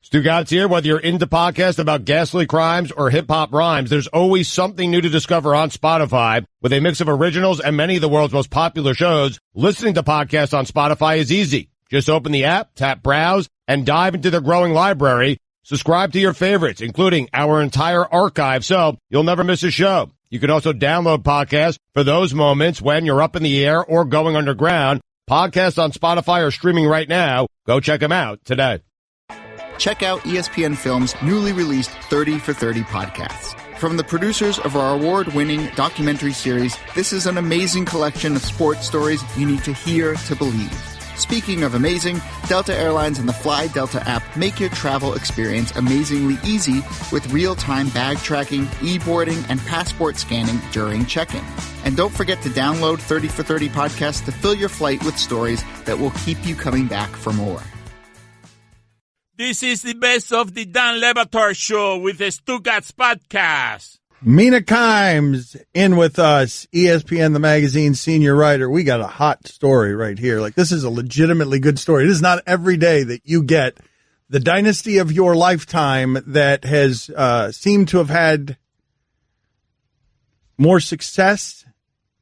Stugotz here. Whether you're into podcasts about ghastly crimes or hip-hop rhymes, there's always something new to discover on Spotify. With a mix of originals and many of the world's most popular shows, listening to podcasts on Spotify is easy. Just open the app, tap Browse, and dive into their growing library. Subscribe to your favorites, including our entire archive, so you'll never miss a show. You can also download podcasts for those moments when you're up in the air or going underground. Podcasts on Spotify are streaming right now. Go check them out today. Check out ESPN Films' newly released 30 for 30 podcasts. From the producers of our award-winning documentary series, this is an amazing collection of sports stories you need to hear to believe. Speaking of amazing, Delta Airlines and the Fly Delta app make your travel experience amazingly easy with real-time bag tracking, e-boarding, and passport scanning during check-in. And don't forget to download 30 for 30 podcasts to fill your flight with stories that will keep you coming back for more. This is the best of the Dan Batard Show with the Stugotz podcast. Mina Kimes in with us, ESPN, the magazine senior writer. We got a hot story right here. Like, this is a legitimately good story. It is not every day that you get the dynasty of your lifetime that has seemed to have had more success,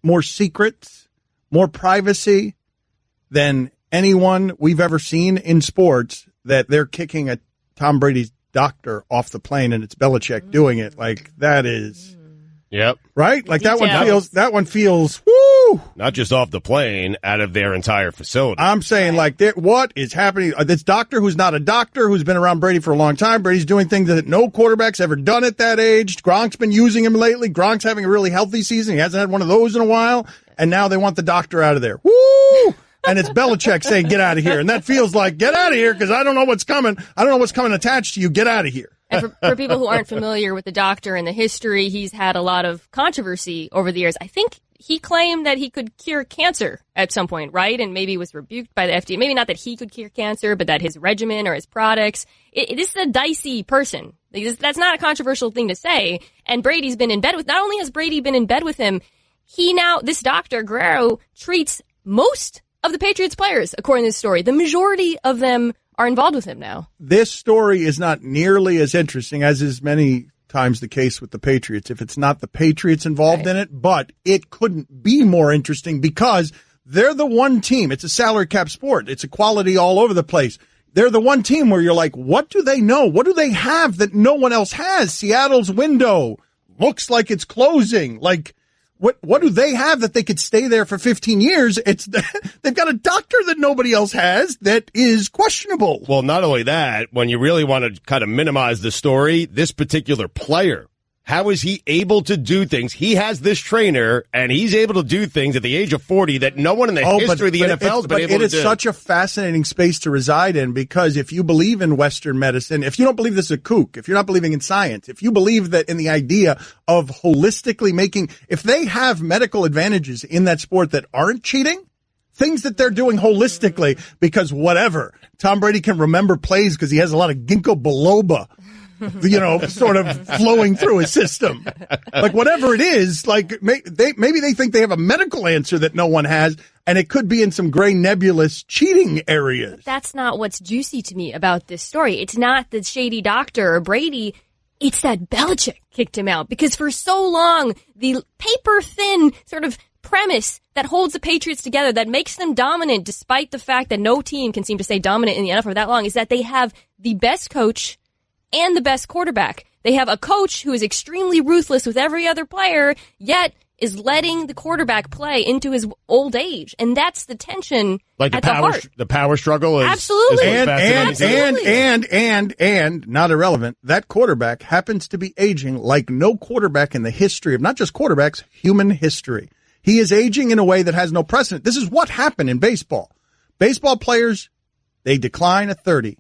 more secrets, more privacy than anyone we've ever seen in sports, that they're kicking a Tom Brady's doctor off the plane and it's Belichick doing it. Like, that is, yep, right? Like, that one feels, woo! Not just off the plane, out of their entire facility. I'm saying, like, what is happening? This doctor who's not a doctor, who's been around Brady for a long time. Brady's doing things that no quarterback's ever done at that age. Gronk's been using him lately. Gronk's having a really healthy season. He hasn't had one of those in a while. And now they want the doctor out of there. Woo! And it's Belichick saying, get out of here. And that feels like, get out of here, because I don't know what's coming. I don't know what's coming attached to you. Get out of here. And for people who aren't familiar with the doctor and the history, he's had a lot of controversy over the years. I think he claimed that he could cure cancer at some point, right? And maybe was rebuked by the FDA. Maybe not that he could cure cancer, but that his regimen or his products. This is a dicey person. That's not a controversial thing to say. And Brady's been in bed with, not only has Brady been in bed with him, this doctor, Guerrero, treats most of the Patriots players, according to this story. The majority of them are involved with him now. This story is not nearly as interesting as is many times the case with the Patriots, if it's not the Patriots involved in it, but it couldn't be more interesting because they're the one team. It's a salary cap sport. It's equality all over the place. They're the one team where you're like, what do they know? What do they have that no one else has? Seattle's window looks like it's closing. Like, what do they have that they could stay there for 15 years? They've got a doctor that nobody else has that is questionable. Well, not only that, when you really want to kind of minimize the story, this particular player, how is he able to do things? He has this trainer, and he's able to do things at the age of 40 that no one in the history of the NFL has been able to do. It is such a fascinating space to reside in, because if you believe in Western medicine, if you don't believe this is a kook, if you're not believing in science, if you believe that in the idea of holistically making, if they have medical advantages in that sport that aren't cheating, things that they're doing holistically, because whatever, Tom Brady can remember plays because he has a lot of ginkgo biloba, sort of flowing through his system. Like, whatever it is, like, maybe they think they have a medical answer that no one has, and it could be in some gray nebulous cheating areas. That's not what's juicy to me about this story. It's not the shady doctor or Brady. It's that Belichick kicked him out, because for so long, the paper-thin sort of premise that holds the Patriots together, that makes them dominant despite the fact that no team can seem to stay dominant in the NFL for that long, is that they have the best coach and the best quarterback. They have a coach who is extremely ruthless with every other player, yet is letting the quarterback play into his old age. And that's the tension at the heart. The power struggle is absolutely. And not irrelevant, that quarterback happens to be aging like no quarterback in the history of not just quarterbacks, human history. He is aging in a way that has no precedent. This is what happened in baseball. Baseball players, they decline at 30.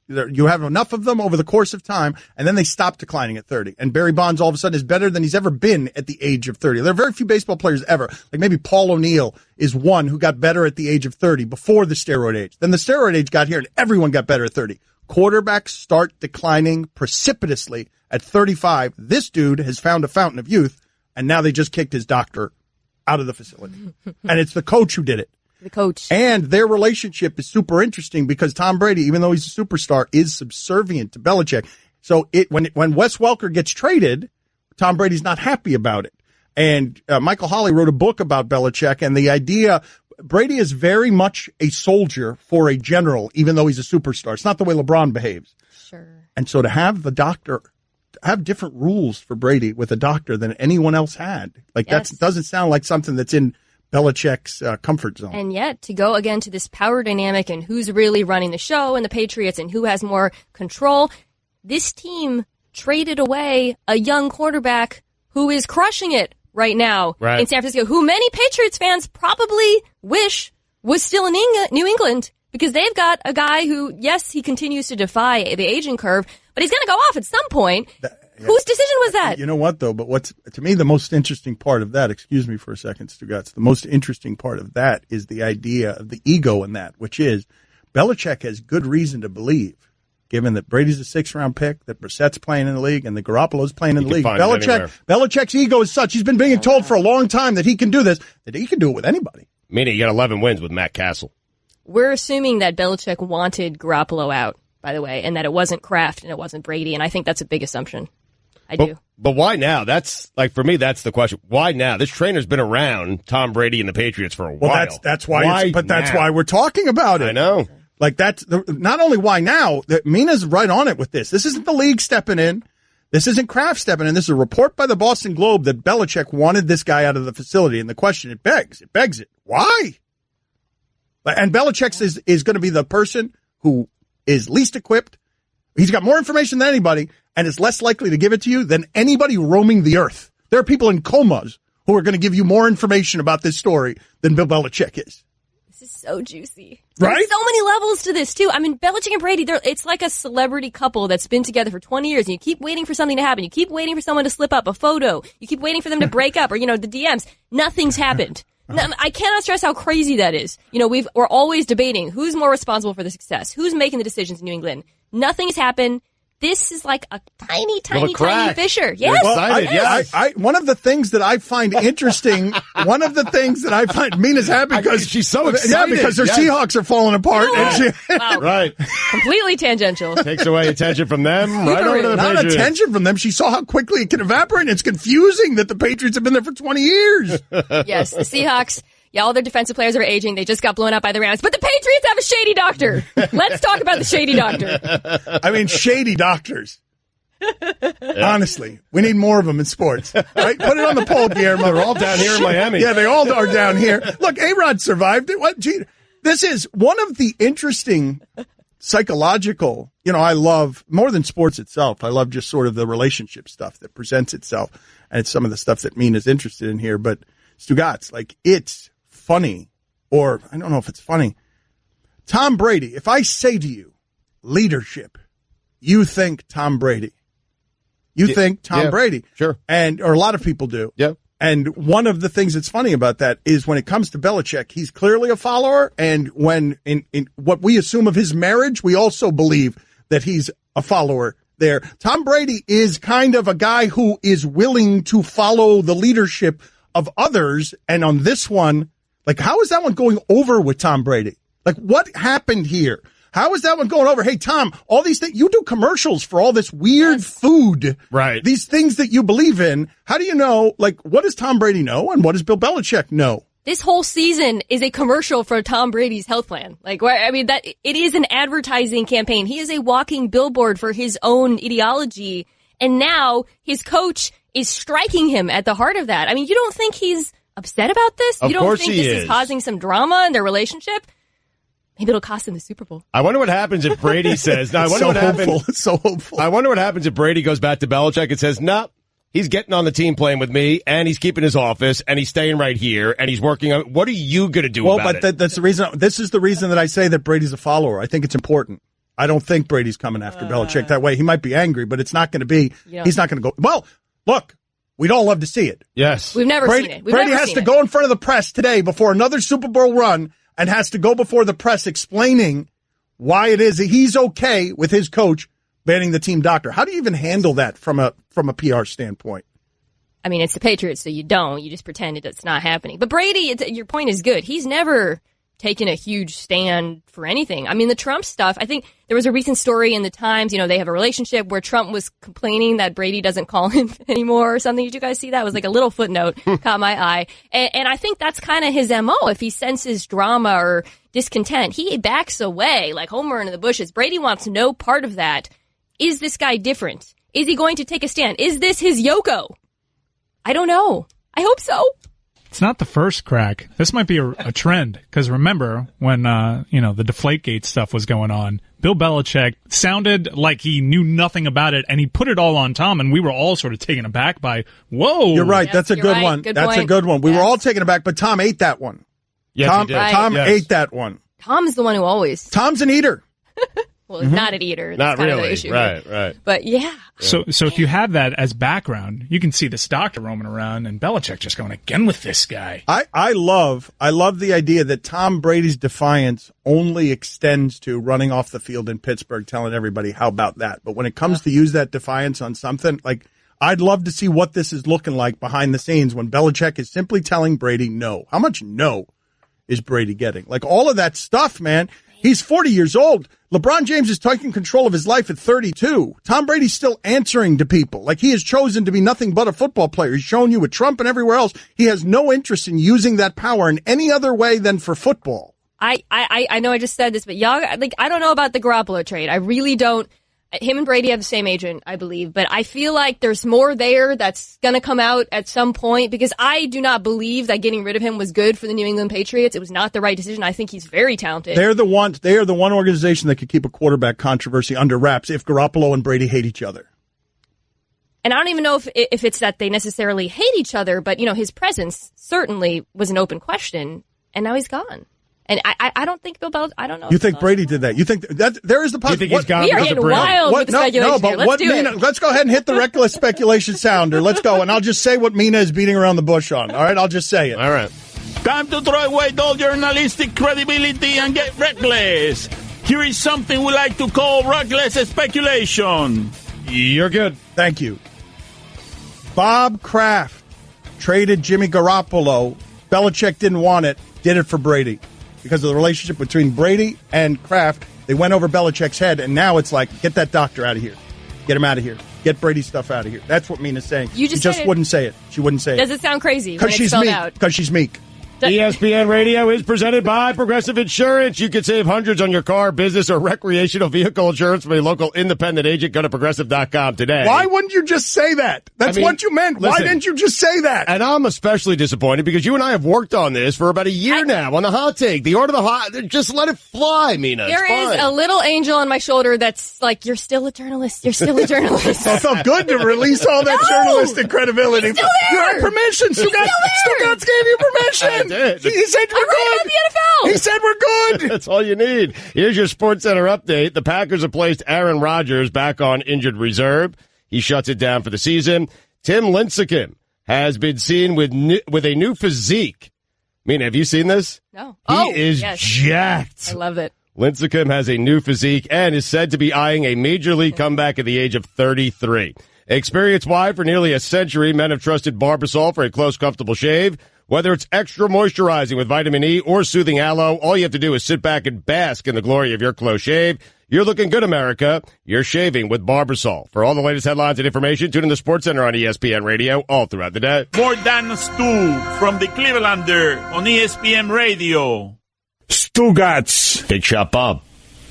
You have enough of them over the course of time, and then they stop declining at 30. And Barry Bonds all of a sudden is better than he's ever been at the age of 30. There are very few baseball players ever. Like, maybe Paul O'Neill is one who got better at the age of 30 before the steroid age. Then the steroid age got here, and everyone got better at 30. Quarterbacks start declining precipitously at 35. This dude has found a fountain of youth, and now they just kicked his doctor out of the facility. And it's the coach who did it. The coach. And their relationship is super interesting because Tom Brady, even though he's a superstar, is subservient to Belichick. So when Wes Welker gets traded, Tom Brady's not happy about it. And Michael Holley wrote a book about Belichick, and the idea, Brady is very much a soldier for a general, even though he's a superstar. It's not the way LeBron behaves. Sure. And so to have the doctor have different rules for Brady with a doctor than anyone else had, like that doesn't sound like something that's in Belichick's comfort zone. And yet, to go again to this power dynamic and who's really running the show and the Patriots and who has more control, this team traded away a young quarterback who is crushing it right now in San Francisco, who many Patriots fans probably wish was still in New England, because they've got a guy who, yes, he continues to defy the aging curve, but he's going to go off at some point. Whose decision was that? You know what, though? But what's, to me, the most interesting part of that, excuse me for a second, Stugotz, the most interesting part of that is the idea of the ego in that, which is Belichick has good reason to believe, given that Brady's a 6th-round pick, that Brissett's playing in the league, and the Garoppolo's playing in the league. Belichick's ego is such, he's been being told for a long time that he can do this, that he can do it with anybody. Meaning you got 11 wins with Matt Castle. We're assuming that Belichick wanted Garoppolo out, by the way, and that it wasn't Kraft and it wasn't Brady, and I think that's a big assumption. I do. But why now? That's, like, for me, that's the question. Why now? This trainer's been around Tom Brady and the Patriots for a while. Well, that's why. That's why we're talking about it. I know. Like, that's not only why now. Mina's right on it with this. This isn't the league stepping in. This isn't Kraft stepping in. This is a report by the Boston Globe that Belichick wanted this guy out of the facility. And the question, it begs it. Why? And Belichick is going to be the person who is least equipped. He's got more information than anybody, and is less likely to give it to you than anybody roaming the earth. There are people in comas who are going to give you more information about this story than Bill Belichick is. This is so juicy. Right? There's so many levels to this, too. I mean, Belichick and Brady, it's like a celebrity couple that's been together for 20 years, and you keep waiting for something to happen. You keep waiting for someone to slip up, a photo. You keep waiting for them to break up, or, the DMs. Nothing's happened. I cannot stress how crazy that is. We're always debating who's more responsible for the success, who's making the decisions in New England. Nothing's happened. This is like a tiny fissure. Yes. Well, one of the things that I find interesting, Mina's happy because she's so excited. Yeah, because her Seahawks are falling apart. Wow. Right. Completely tangential. Takes away attention from them. Right over to the Not Patriots. attention from them. She saw how quickly it can evaporate. And it's confusing that the Patriots have been there for 20 years. Yes, the Seahawks. Yeah, all their defensive players are aging. They just got blown out by the Rams. But the Patriots have a shady doctor. Let's talk about the shady doctor. I mean, shady doctors. Honestly, we need more of them in sports. Right? Put it on the poll, Guillermo. They're all down here in Miami. Yeah, they all are down here. Look, A-Rod survived it. This is one of the interesting psychological, I love, more than sports itself, I love just sort of the relationship stuff that presents itself. And it's some of the stuff that Mina's interested in here. But Stugotz, it's funny, or I don't know if it's funny. Tom Brady, if I say to you, leadership, you think Tom Brady. You think Tom Brady. Sure. Or a lot of people do. Yeah. And one of the things that's funny about that is when it comes to Belichick, he's clearly a follower. And when in what we assume of his marriage, we also believe that he's a follower there. Tom Brady is kind of a guy who is willing to follow the leadership of others. And on this one, how is that one going over with Tom Brady? What happened here? How is that one going over? Hey, Tom, all these things, you do commercials for all this weird food. Right. These things that you believe in. How do you know, what does Tom Brady know and what does Bill Belichick know? This whole season is a commercial for Tom Brady's health plan. That it is an advertising campaign. He is a walking billboard for his own ideology. And now his coach is striking him at the heart of that. You don't think he's upset about this? You don't think this is causing some drama in their relationship? Maybe it'll cost him the Super Bowl. I wonder what happens if Brady says, I wonder what happens. It's so hopeful. I wonder what happens if Brady goes back to Belichick and says, no, he's getting on the team playing with me, and he's keeping his office, and he's staying right here, and he's working on, what are you going to do about it? That's the reason. This is the reason that I say that Brady's a follower. I think it's important. I don't think Brady's coming after Belichick that way. He might be angry, but it's not going to be, he's not going to go, well, look, we'd all love to see it. Yes. We've never seen it. Brady has to go in front of the press today before another Super Bowl run and has to go before the press explaining why it is that he's okay with his coach banning the team doctor. How do you even handle that from a PR standpoint? It's the Patriots, so you don't. You just pretend it's not happening. But Brady, your point is good. He's never taken a huge stand for anything. I mean, the Trump stuff, I think there was a recent story in the Times, they have a relationship where Trump was complaining that Brady doesn't call him anymore or something. Did you guys see that? It was like a little footnote, caught my eye. And I think that's kind of his MO. If he senses drama or discontent, he backs away like Homer into the bushes. Brady wants no part of that. Is this guy different? Is he going to take a stand? Is this his Yoko? I don't know. I hope so. It's not the first crack. This might be a trend, because remember when, the Deflategate stuff was going on, Bill Belichick sounded like he knew nothing about it, and he put it all on Tom, and we were all sort of taken aback by, whoa. You're right. Yes, That's a good one. That's a good one. We were all taken aback, but Tom ate that one. Yes, Tom, he did. Tom Yes. ate that one. Tom's the one who always. Tom's an eater. Well, he's not an eater. That's Not kind really. of the issue. Right. But yeah. So if you have that as background, you can see this doctor roaming around and Belichick just going again with this guy. I love the idea that Tom Brady's defiance only extends to running off the field in Pittsburgh, telling everybody how about that. But when it comes to use that defiance on something, like I'd love to see what this is looking like behind the scenes when Belichick is simply telling Brady no. How much no is Brady getting? Like all of that stuff, man. He's 40 years old. LeBron James is taking control of his life at 32. Tom Brady's still answering to people. Like he has chosen to be nothing but a football player. He's shown you with Trump and everywhere else. He has no interest in using that power in any other way than for football. I know I just said this, but y'all, I don't know about the Garoppolo trade. I really don't. Him and Brady have the same agent, I believe, but I feel like there's more there that's going to come out at some point, because I do not believe that getting rid of him was good for the New England Patriots. It was not the right decision. I think he's very talented. They are the one organization that could keep a quarterback controversy under wraps if Garoppolo and Brady hate each other. And I don't even know if it's that they necessarily hate each other, but his presence certainly was an open question, and now he's gone. And I don't think Bill Belichick. I don't know. You think Brady did that? You think that there is the possibility? You think he's gone We are because of getting Brady? wild with the speculation here. Let's do it. Let's go ahead and hit the reckless speculation sounder. Let's go, and I'll just say what Mina is beating around the bush on. All right, I'll just say it. All right. Time to throw away all journalistic credibility and get reckless. Here is something we like to call reckless speculation. You're good. Thank you. Bob Kraft traded Jimmy Garoppolo. Belichick didn't want it. Did it for Brady. Because of the relationship between Brady and Kraft, they went over Belichick's head, and now it's like, get that doctor out of here. Get him out of here. Get Brady's stuff out of here. That's what Mina's saying. You just wouldn't say it. She wouldn't say it. Does it sound crazy when Because it's she's spelled meek. out? Because she's meek. ESPN Radio is presented by Progressive Insurance. You can save hundreds on your car, business, or recreational vehicle insurance from a local independent agent. Go to Progressive.com today. Why wouldn't you just say that? That's what you meant. Listen, why didn't you just say that? And I'm especially disappointed because you and I have worked on this for about a year now on the hot take. The art of the hot. Just let it fly, Mina. There is a little angel on my shoulder that's like, you're still a journalist. You're still a journalist. So it felt good to release all that journalistic credibility. He's still there. You had permission. Stugotz gave you permission. I did. He said we're I'm right good. about the NFL. He said we're good. That's all you need. Here's your Sports Center update. The Packers have placed Aaron Rodgers back on injured reserve. He shuts it down for the season. Tim Lincecum has been seen with a new physique. Mina, have you seen this? No. He is jacked. I love it. Lincecum has a new physique and is said to be eyeing a major league comeback at the age of 33. Experience-wide, for nearly a century, men have trusted Barbasol for a close, comfortable shave. Whether it's extra moisturizing with vitamin E or soothing aloe, all you have to do is sit back and bask in the glory of your close shave. You're looking good, America. You're shaving with Barbasol. For all the latest headlines and information, tune in to SportsCenter on ESPN Radio all throughout the day. More Dan and Stu from the Clevelander on ESPN Radio. Stugotz. Big Shot Bob.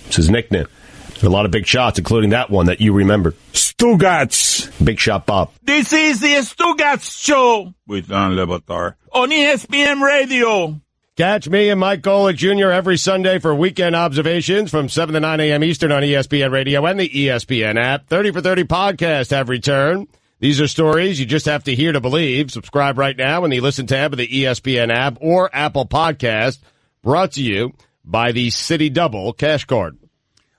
It's his nickname. There's a lot of big shots, including that one that you remember. Stugotz. Big Shot Bob. This is the Stugotz Show with Dan Batard on ESPN Radio. Catch me and Mike Golick Jr. every Sunday for weekend observations from 7 to 9 a.m. Eastern on ESPN Radio and the ESPN app. 30 for 30 podcast have returned. These are stories you just have to hear to believe. Subscribe right now in the Listen tab of the ESPN app or Apple Podcast. Brought to you by the City Double Cash Card.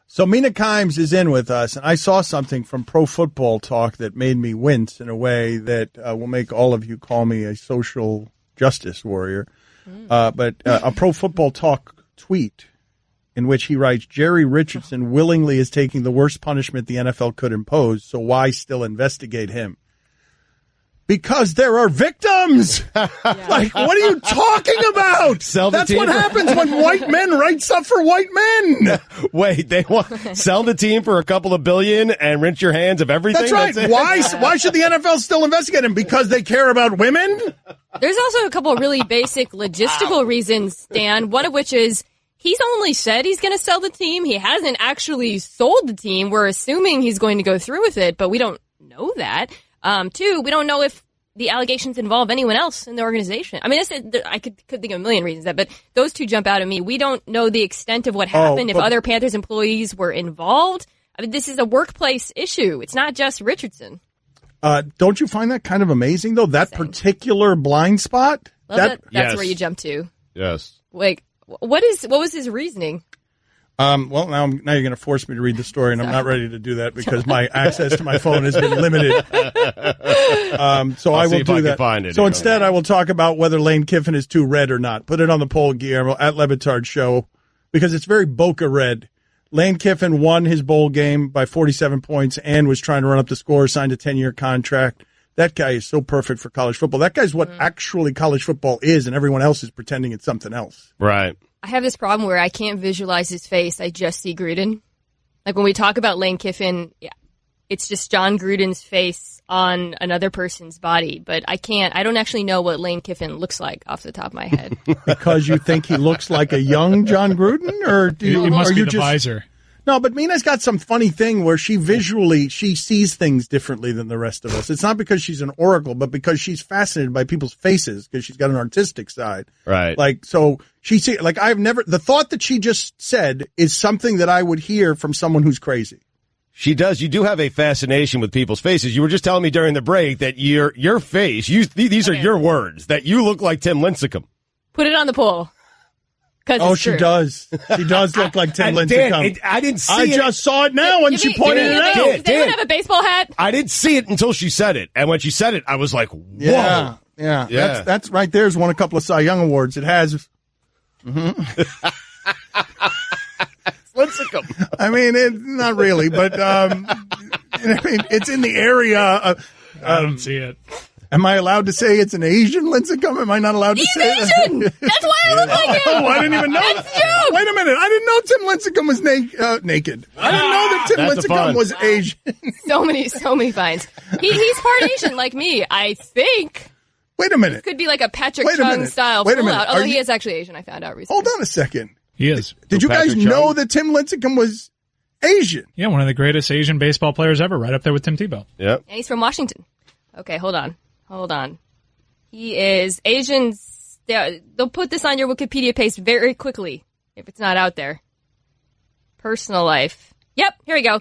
So Mina Kimes is in with us, and I saw something from Pro Football Talk that made me wince in a way that will make all of you call me a social justice warrior. But a Pro Football Talk tweet in which he writes, Jerry Richardson willingly is taking the worst punishment the NFL could impose, so why still investigate him? Because there are victims. Like, what are you talking about? That's what happens when white men write stuff for white men. Wait, they want sell the team for a couple of billion and rinse your hands of everything? That's right. Why should the NFL still investigate him? Because they care about women? There's also a couple of really basic logistical reasons, Dan, one of which is he's only said he's going to sell the team. He hasn't actually sold the team. We're assuming he's going to go through with it, but we don't know that. Two, we don't know if the allegations involve anyone else in the organization. I mean, I could think of a million reasons but those two jump out at me. We don't know the extent of what happened, if other Panthers employees were involved. I mean, this is a workplace issue. It's not just Richardson. Don't you find that kind of amazing, though? That particular blind spot? That's yes. where you jump to. Yes. Like, what was his reasoning? Well, now you're going to force me to read the story, and I'm not ready to do that because my access to my phone has been limited. So I will do that. Find it. So instead, I will talk about whether Lane Kiffin is too red or not. Put it on the poll, Guillermo, at Batard Show, because it's very Boca red. Lane Kiffin won his bowl game by 47 points and was trying to run up the score, signed a 10-year contract. That guy is so perfect for college football. That guy's what actually college football is, and everyone else is pretending it's something else. Right. I have this problem where I can't visualize his face. I just see Gruden. Like when we talk about Lane Kiffin, it's just John Gruden's face on another person's body. But I don't actually know what Lane Kiffin looks like off the top of my head. Because you think he looks like a young John Gruden? Or do you, it must are be you the just, visor. No, but Mina's got some funny thing where she sees things differently than the rest of us. It's not because she's an oracle, but because she's fascinated by people's faces because she's got an artistic side. Right. Like, so the thought that she just said is something that I would hear from someone who's crazy. She does. You do have a fascination with people's faces. You were just telling me during the break that your face, these are your words, that you look like Tim Lincecum. Put it on the poll. Oh, she does. She does look like Tim Lincecum. I didn't see it. I just saw it now when she pointed it out. Does anyone have a baseball hat? I didn't see it until she said it. And when she said it, I was like, whoa. Yeah. That's right there's won a couple of Cy Young Awards. It has. Lincecum. I mean, not really, but I mean, it's in the area. I don't see it. Am I allowed to say it's an Asian Lincecum? Am I not allowed to say Asian! That's why I look like him! Oh, I didn't even know. That's you! Wait a minute. I didn't know Tim Lincecum was naked. I didn't know that Tim Lincecum was Asian. So many finds. He's part Asian like me, I think. Wait a minute. Could be like a Patrick Chung style pull-out, although he is actually Asian, I found out recently. Hold on a second. He is. Did you guys know that Tim Lincecum was Asian? Yeah, one of the greatest Asian baseball players ever, right up there with Tim Tebow. Yep. And he's from Washington. Okay, hold on. He is Asian. They'll put this on your Wikipedia page very quickly if it's not out there. Personal life. Yep, here we go.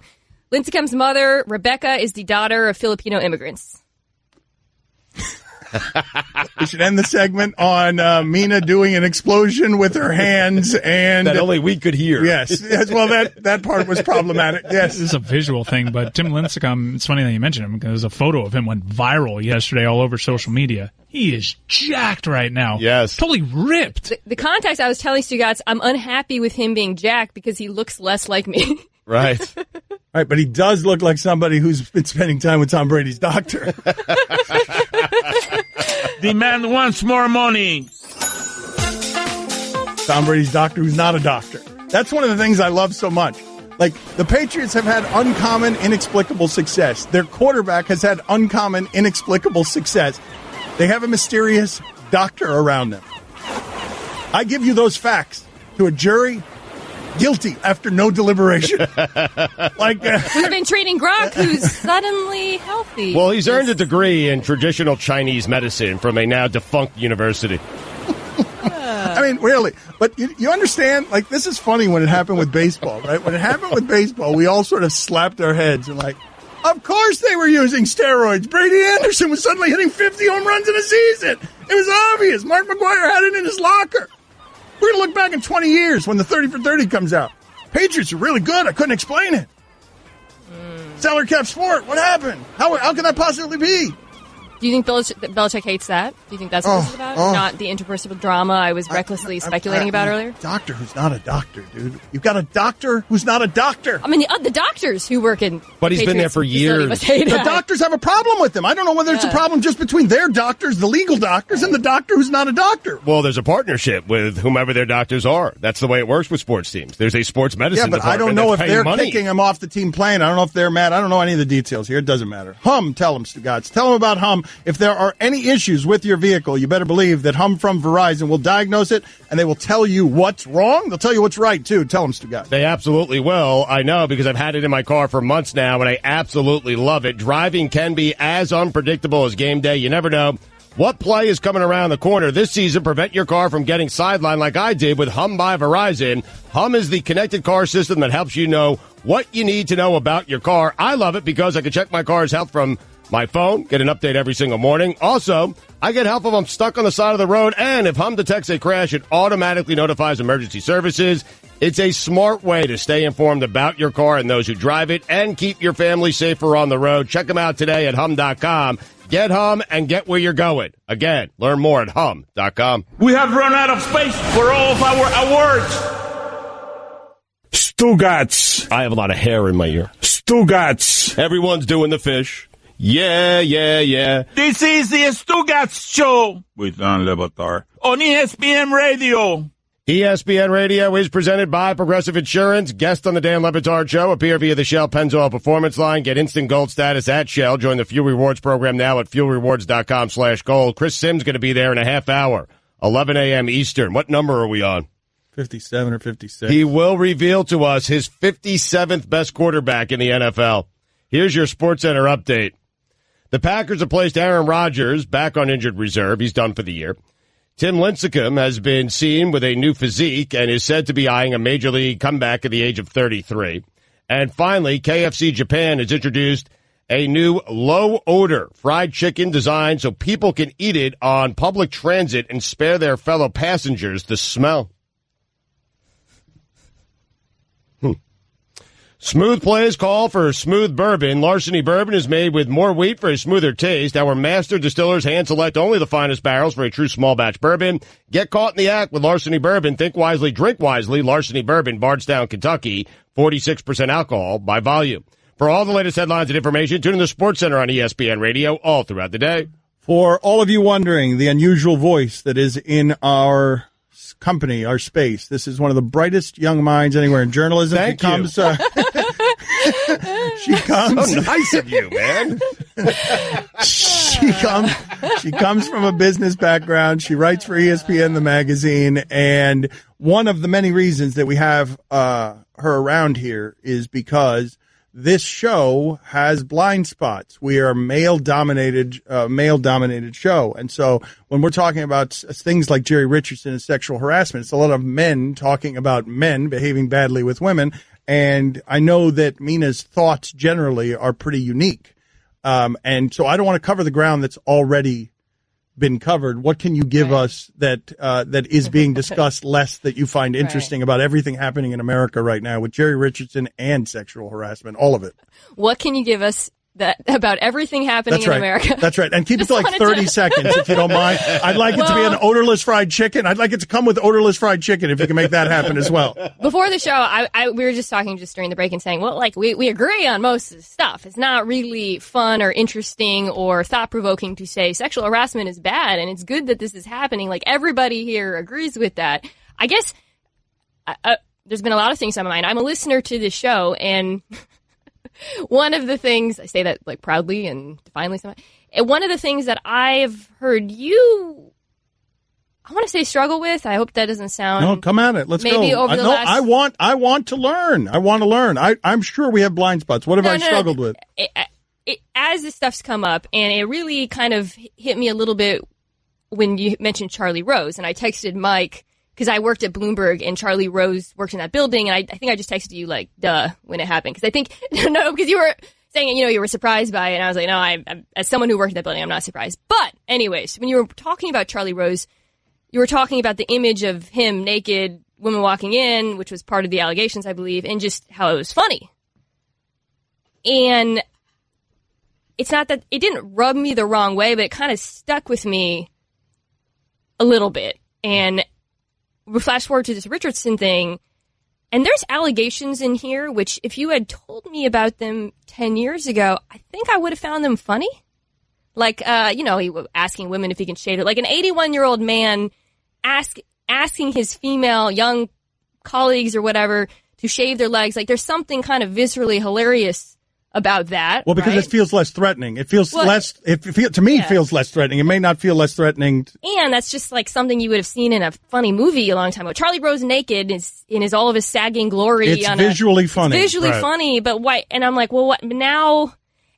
Lincecum's mother, Rebecca, is the daughter of Filipino immigrants. We should end the segment on Mina doing an explosion with her hands, and that only we could hear. Yes. Well, that part was problematic. Yes, this is a visual thing, but Tim Lincecum. It's funny that you mentioned him because a photo of him went viral yesterday all over social media. He is jacked right now. Yes, totally ripped. The context I was telling Stugotz, I'm unhappy with him being jacked because he looks less like me. Right. Right, but he does look like somebody who's been spending time with Tom Brady's doctor. The man wants more money. Tom Brady's doctor who's not a doctor. That's one of the things I love so much. Like, the Patriots have had uncommon, inexplicable success. Their quarterback has had uncommon, inexplicable success. They have a mysterious doctor around them. I give you those facts to a jury. Guilty after no deliberation. We've been treating Gronk, who's suddenly healthy. Well, he's earned a degree in traditional Chinese medicine from a now defunct university. I mean, really. But you understand, like, this is funny when it happened with baseball, right? When it happened with baseball, we all sort of slapped our heads and like, of course they were using steroids. Brady Anderson was suddenly hitting 50 home runs in a season. It was obvious. Mark McGwire had it in his locker. We're going to look back in 20 years when the 30 for 30 comes out. Patriots are really good. I couldn't explain it. Salary cap sport. What happened? How can that possibly be? Do you think Belichick hates that? Do you think that's what this is about? Not the interpersonal drama I was recklessly speculating about earlier? Doctor who's not a doctor, dude. You've got a doctor who's not a doctor. I mean, the doctors who work in But he's been there for years. The doctors have a problem with him. I don't know whether it's a problem just between their doctors, the legal doctors, and the doctor who's not a doctor. Well, there's a partnership with whomever their doctors are. That's the way it works with sports teams. There's a sports medicine department. I don't know if they're money. kicking him off the team playing. I don't know if they're mad. I don't know any of the details here. It doesn't matter. Hum, tell them, Stugotz. Tell them about Hum. If there are any issues with your vehicle, you better believe that Hum from Verizon will diagnose it, and they will tell you what's wrong. They'll tell you what's right, too. Tell them, Stugotz. They absolutely will. I know because I've had it in my car for months now, and I absolutely love it. Driving can be as unpredictable as game day. You never know what play is coming around the corner this season. Prevent your car from getting sidelined like I did with Hum by Verizon. Hum is the connected car system that helps you know what you need to know about your car. I love it because I can check my car's health from my phone, get an update every single morning. Also, I get help if I'm stuck on the side of the road, and if Hum detects a crash, it automatically notifies emergency services. It's a smart way to stay informed about your car and those who drive it, and keep your family safer on the road. Check them out today at Hum.com. Get Hum and get where you're going. Again, learn more at Hum.com. We have run out of space for all of our awards. Stugotz. I have a lot of hair in my ear. Stugotz. Everyone's doing the fish. Yeah. This is the Stugotz Show with Dan Batard on ESPN Radio. ESPN Radio is presented by Progressive Insurance. Guest on the Dan le Batard Show. Appear via the Shell Pennzoil Performance Line. Get instant gold status at Shell. Join the Fuel Rewards program now at fuelrewards.com/gold. Chris Sims going to be there in a half hour, 11 a.m. Eastern. What number are we on? 57 or 56. He will reveal to us his 57th best quarterback in the NFL. Here's your SportsCenter update. The Packers have placed Aaron Rodgers back on injured reserve. He's done for the year. Tim Lincecum has been seen with a new physique and is said to be eyeing a major league comeback at the age of 33. And finally, KFC Japan has introduced a new low-odor fried chicken designed so people can eat it on public transit and spare their fellow passengers the smell. Smooth plays call for smooth bourbon. Larceny Bourbon is made with more wheat for a smoother taste. Our master distillers hand-select only the finest barrels for a true small-batch bourbon. Get caught in the act with Larceny Bourbon. Think wisely, drink wisely. Larceny Bourbon, Bardstown, Kentucky. 46% alcohol by volume. For all the latest headlines and information, tune in the SportsCenter on ESPN Radio all throughout the day. For all of you wondering, the unusual voice that is in our company, our space. This is one of the brightest young minds anywhere in journalism. Thank you. She comes. So nice of you, man. She comes from a business background. She writes for ESPN, the magazine, and one of the many reasons that we have her around here is because this show has blind spots. We are a male-dominated show. And so when we're talking about things like Jerry Richardson and sexual harassment, it's a lot of men talking about men behaving badly with women. And I know that Mina's thoughts generally are pretty unique. And so I don't want to cover the ground that's already been covered. What can you give us that is being discussed less that you find interesting about everything happening in America right now with Jerry Richardson and sexual harassment, all of it? What can you give us about everything happening in America? That's right. And keep it to like 30 seconds if you don't mind. I'd like it to be an odorless fried chicken. I'd like it to come with odorless fried chicken if you can make that happen as well. Before the show, we were just talking during the break and saying, well, like we agree on most of the stuff. It's not really fun or interesting or thought-provoking to say sexual harassment is bad and it's good that this is happening. Like everybody here agrees with that. I guess there's been a lot of things on my mind. I'm a listener to this show, and one of the things, I say that like proudly and defiantly, and one of the things that I've heard you, I want to say struggle with, I hope that doesn't sound. No, come at it. Let's maybe go. Over the last... I want to learn. I want to learn. I'm sure we have blind spots. What have I struggled with? As this stuff's come up, and it really kind of hit me a little bit when you mentioned Charlie Rose, and I texted Mike, because I worked at Bloomberg and Charlie Rose worked in that building, and I think I just texted you like, duh, when it happened. Because I think, no, because you were saying, you were surprised by it, and I was like, no, I'm as someone who worked in that building, I'm not surprised. But anyways, when you were talking about Charlie Rose, you were talking about the image of him naked, women walking in, which was part of the allegations, I believe, and just how it was funny. And it's not that it didn't rub me the wrong way, but it kind of stuck with me a little bit. And we flash forward to this Richardson thing, and there's allegations in here, which if you had told me about them 10 years ago, I think I would have found them funny. Like, he was asking women if he can shave it. Like an 81-year-old man asking his female young colleagues or whatever to shave their legs. Like, there's something kind of viscerally hilarious about that. Well, because right? it feels less threatening. It feels to me, it feels less threatening. It may not feel less threatening. And that's just like something you would have seen in a funny movie a long time ago. Charlie Rose naked is in all of his sagging glory. It's visually funny. It's visually funny, but why? And I'm like, well, what now?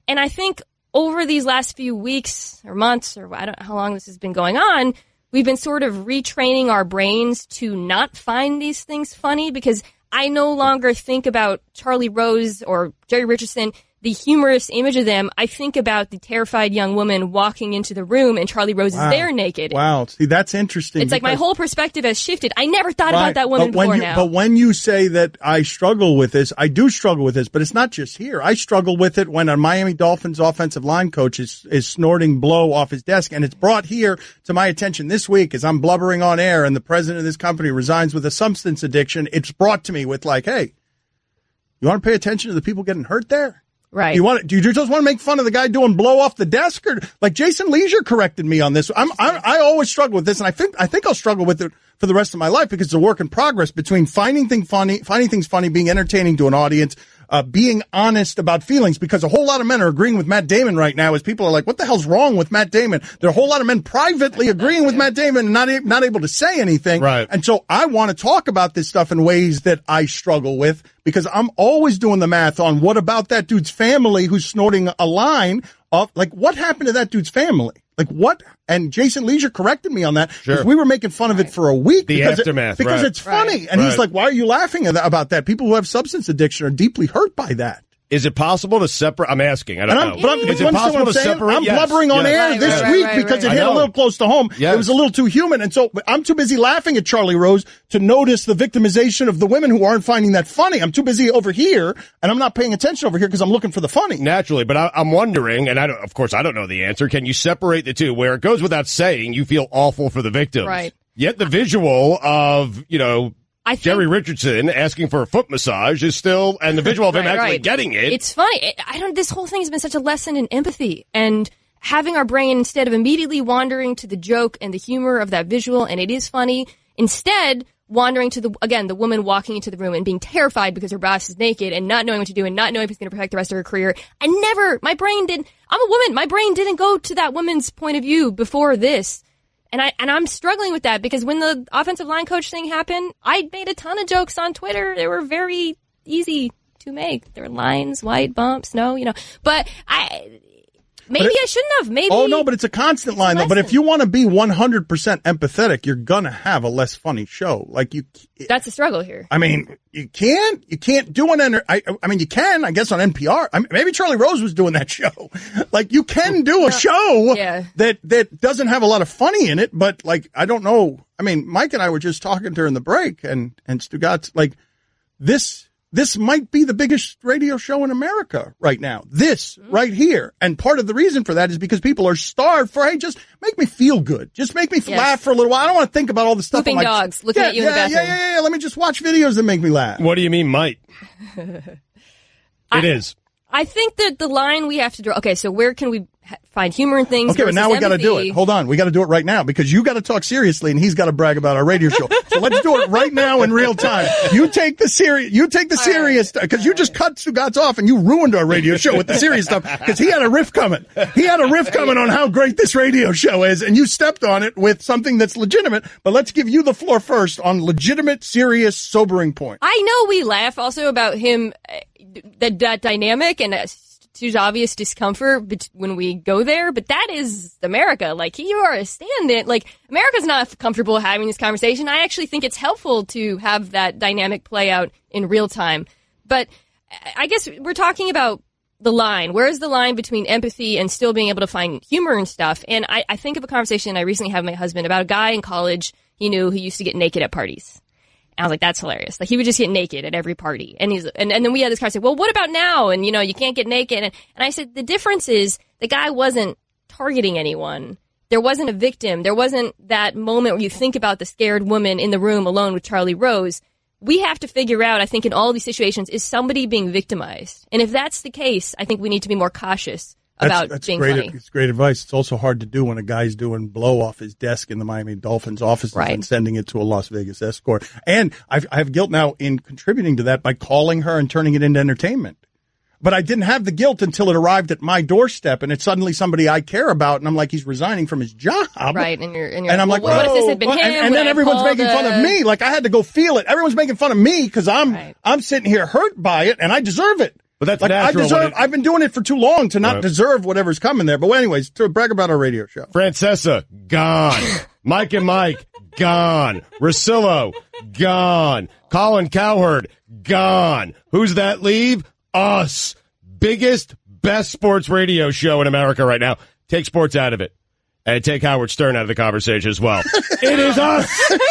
And I think over these last few weeks or months, or I don't know how long this has been going on, we've been sort of retraining our brains to not find these things funny, because I no longer think about Charlie Rose or Jerry Richardson, the humorous image of them. I think about the terrified young woman walking into the room and Charlie Rose is there naked. Wow. See, that's interesting. It's like my whole perspective has shifted. I never thought about that woman before now. But when you say that I struggle with this, I do struggle with this, but it's not just here. I struggle with it when a Miami Dolphins offensive line coach is snorting blow off his desk, and it's brought here to my attention this week as I'm blubbering on air and the president of this company resigns with a substance addiction. It's brought to me with like, hey, you want to pay attention to the people getting hurt there? Right. Do you just want to make fun of the guy doing blow off the desk, or like Jason Leisure corrected me on this? I always struggle with this, and I think I'll struggle with it for the rest of my life, because it's a work in progress between finding things funny, being entertaining to an audience, being honest about feelings, because a whole lot of men are agreeing with Matt Damon right now as people are like, what the hell's wrong with Matt Damon? There are a whole lot of men privately agreeing with Matt Damon and not able to say anything. Right. And so I want to talk about this stuff in ways that I struggle with, because I'm always doing the math on what about that dude's family who's snorting a line of, like, what happened to that dude's family? Like, what? And Jason Leisure corrected me on that, because we were making fun of it for a week. The aftermath, because it's funny. And he's like, why are you laughing about that? People who have substance addiction are deeply hurt by that. Is it possible to separate? I'm asking. I don't know. Is it possible to separate? I'm blubbering on air this week because it hit a little close to home. Yes. It was a little too human. And so I'm too busy laughing at Charlie Rose to notice the victimization of the women who aren't finding that funny. I'm too busy over here, and I'm not paying attention over here because I'm looking for the funny. Naturally, but I'm wondering, and of course I don't know the answer. Can you separate the two, where it goes without saying you feel awful for the victims? Right. Yet the visual of, Jerry Richardson asking for a foot massage is still, and the visual of him actually getting it. It's funny. This whole thing has been such a lesson in empathy, and having our brain, instead of immediately wandering to the joke and the humor of that visual, and it is funny, instead wandering to the woman walking into the room and being terrified because her boss is naked and not knowing what to do and not knowing if he's going to protect the rest of her career. I'm a woman. My brain didn't go to that woman's point of view before this. And I'm struggling with that, because when the offensive line coach thing happened, I made a ton of jokes on Twitter. They were very easy to make. There were lines, white bumps, but I shouldn't have. Maybe. Oh no, but it's a constant line though. But if you want to be 100% empathetic, you're gonna have a less funny show. Like that's a struggle here. I mean, you can't do you can, I guess, on NPR. Maybe Charlie Rose was doing that show. Like, you can do a show that doesn't have a lot of funny in it, but like, I don't know. I mean, Mike and I were just talking during the break, and Stugotz, like, this might be the biggest radio show in America right now. This right here. And part of the reason for that is because people are starved for, hey, just make me feel good. Just make me laugh for a little while. I don't want to think about all the stuff. Looping dogs looking at you in the bathroom. Yeah. Let me just watch videos that make me laugh. What do you mean, might? It is. I think that the line we have to draw. Okay, so where can we find humor in things? Okay, but now we got to do it. Hold on, we got to do it right now, because you got to talk seriously, and he's got to brag about our radio show. So let's do it right now in real time. You take the serious stuff, because you just cut Stugotz off and you ruined our radio show with the serious stuff, because he had a riff coming. On how great this radio show is, and you stepped on it with something that's legitimate. But let's give you the floor first on legitimate, serious, sobering point. I know we laugh also about him. That dynamic and Stu's obvious discomfort when we go there, but that is America. Like, you are a stand-in. Like, America's not comfortable having this conversation. I actually think it's helpful to have that dynamic play out in real time. But I guess we're talking about the line. Where is the line between empathy and still being able to find humor and stuff? And I think of a conversation I recently had with my husband about a guy in college he knew who used to get naked at parties. And I was like, that's hilarious. Like, he would just get naked at every party. And and then we had this conversation, well, what about now? And, you can't get naked. And I said, the difference is the guy wasn't targeting anyone. There wasn't a victim. There wasn't that moment where you think about the scared woman in the room alone with Charlie Rose. We have to figure out, I think, in all these situations, is somebody being victimized? And if that's the case, I think we need to be more cautious about being funny. It's great advice. It's also hard to do when a guy's doing blow off his desk in the Miami Dolphins offices and sending it to a Las Vegas escort. And I have guilt now in contributing to that by calling her and turning it into entertainment. But I didn't have the guilt until it arrived at my doorstep, and it's suddenly somebody I care about, and I'm like, he's resigning from his job. Right, and you're I'm like, what if this had been him? And then everyone's making fun of me. Like, I had to go feel it. Everyone's making fun of me because I'm sitting here hurt by it, and I deserve it. But that's like, natural. I've been doing it for too long to not deserve whatever's coming there. But anyways, to brag about our radio show. Francesa, gone. Mike and Mike, gone. Rosillo, gone. Colin Cowherd, gone. Who's that leave? Us. Biggest, best sports radio show in America right now. Take sports out of it. And take Howard Stern out of the conversation as well. It is us. It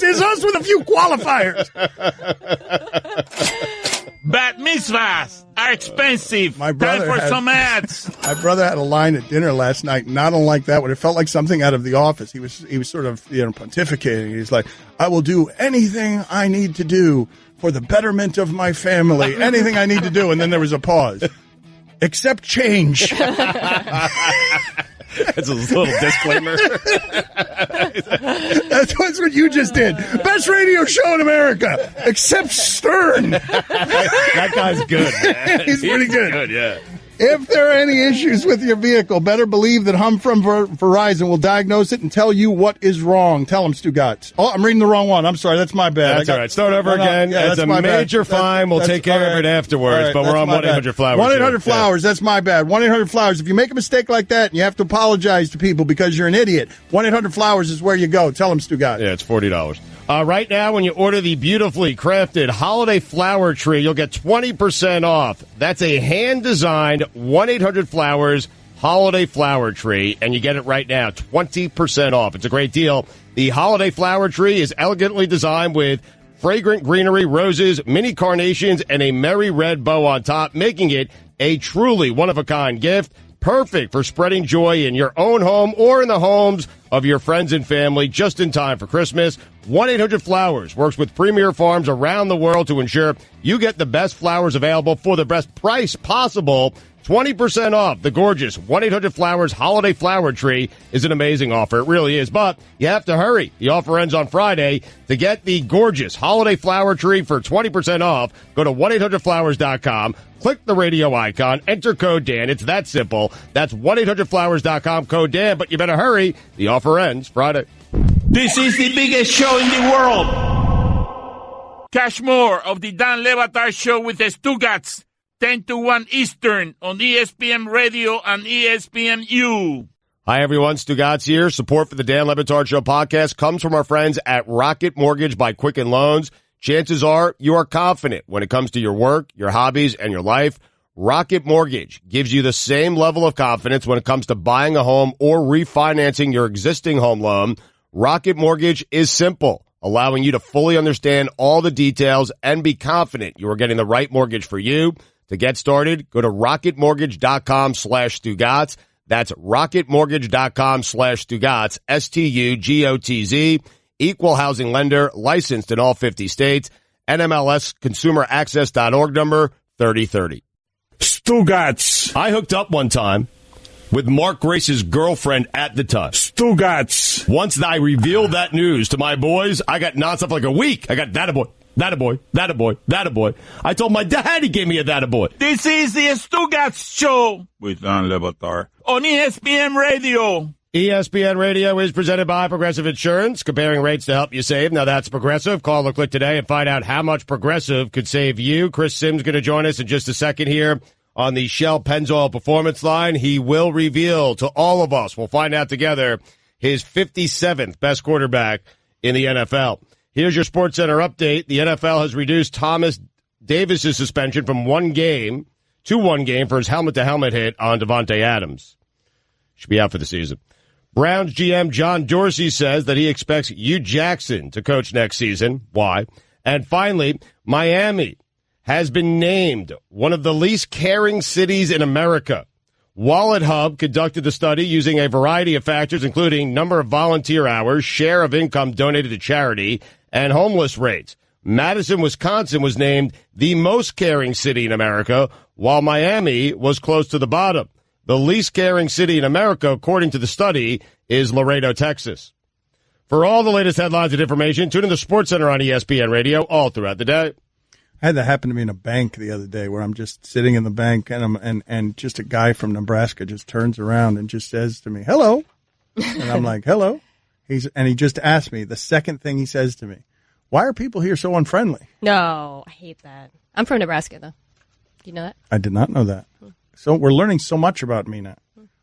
is us with a few qualifiers. Bat mitzvahs are expensive. My brother Time for some ads. My brother had a line at dinner last night, not unlike that, when it felt like something out of The Office. He was sort of pontificating. He's like, I will do anything I need to do for the betterment of my family. Anything I need to do. And then there was a pause. Except change. That's a little disclaimer. That's what you just did. Best radio show in America, except Stern. That guy's good, man. He's pretty good. Yeah. If there are any issues with your vehicle, better believe that Hum from Verizon will diagnose it and tell you what is wrong. Tell them, Stugotz. Oh, I'm reading the wrong one. I'm sorry. That's my bad. That's all right. Start over again. Yeah, it's a major fine. We'll take care of it afterwards, but we're on 1-800-FLOWERS. 1-800-FLOWERS. That's my bad. 1-800-FLOWERS. If you make a mistake like that, and you have to apologize to people because you're an idiot, 1-800-FLOWERS is where you go. Tell them, Stugotz. Yeah, it's $40. Right now, when you order the beautifully crafted holiday flower tree, you'll get 20% off. That's a hand-designed 1-800-FLOWERS holiday flower tree, and you get it right now, 20% off. It's a great deal. The holiday flower tree is elegantly designed with fragrant greenery, roses, mini carnations, and a merry red bow on top, making it a truly one-of-a-kind gift. Perfect for spreading joy in your own home or in the homes of your friends and family just in time for Christmas. 1-800-FLOWERS works with premier farms around the world to ensure you get the best flowers available for the best price possible. 20% off the gorgeous 1-800-FLOWERS holiday flower tree is an amazing offer. It really is, but you have to hurry. The offer ends on Friday. To get the gorgeous holiday flower tree for 20% off, go to 1-800-FLOWERS.com. Click the radio icon, enter code Dan. It's that simple. That's 1-800-FLOWERS.com, code Dan, but you better hurry. The offer ends Friday. This is the biggest show in the world. Cash more of the Dan Le Batard Show with the Stugotz, 10 to 1 Eastern on ESPN Radio and ESPNU. Hi, everyone. Stugotz here. Support for the Dan Le Batard Show podcast comes from our friends at Rocket Mortgage by Quicken Loans. Chances are you are confident when it comes to your work, your hobbies, and your life. Rocket Mortgage gives you the same level of confidence when it comes to buying a home or refinancing your existing home loan. Rocket Mortgage is simple, allowing you to fully understand all the details and be confident you are getting the right mortgage for you. To get started, go to rocketmortgage.com/Stugotz. That's rocketmortgage.com/Stugotz, STUGOTZ. Equal housing lender, licensed in all 50 states. NMLS consumeraccess.org number 3030. Stugotz. I hooked up one time with Mark Grace's girlfriend at the time. Stugotz. Once I revealed that news to my boys, I got nonstop for like a week. I got that a boy. That a boy, that a boy, that a boy. I told my dad he gave me a that a boy. This is the Stugotz Show with Dan Le Batard on ESPN Radio. ESPN Radio is presented by Progressive Insurance, comparing rates to help you save. Now that's Progressive. Call or click today and find out how much Progressive could save you. Chris Sims going to join us in just a second here on the Shell Pennzoil Performance Line. He will reveal to all of us, we'll find out together, his 57th best quarterback in the NFL. Here's your SportsCenter update. The NFL has reduced Thomas Davis's suspension from 1 game to 1 game for his helmet-to-helmet hit on Devontae Adams. Should be out for the season. Browns GM John Dorsey says that he expects Hugh Jackson to coach next season. Why? And finally, Miami has been named one of the least caring cities in America. Wallet Hub conducted the study using a variety of factors, including number of volunteer hours, share of income donated to charity, and homeless rates. Madison, Wisconsin was named the most caring city in America, while Miami was close to the bottom. The least caring city in America, according to the study, is Laredo, Texas. For all the latest headlines and information, tune in to SportsCenter on ESPN Radio all throughout the day. I had that happen to me in a bank the other day where I'm just sitting in the bank and just a guy from Nebraska just turns around and just says to me, "Hello." And I'm like, "Hello." He just asked me, the second thing he says to me, "Why are people here so unfriendly?" No, I hate that. I'm from Nebraska, though. Do you know that? I did not know that. So we're learning so much about Mina.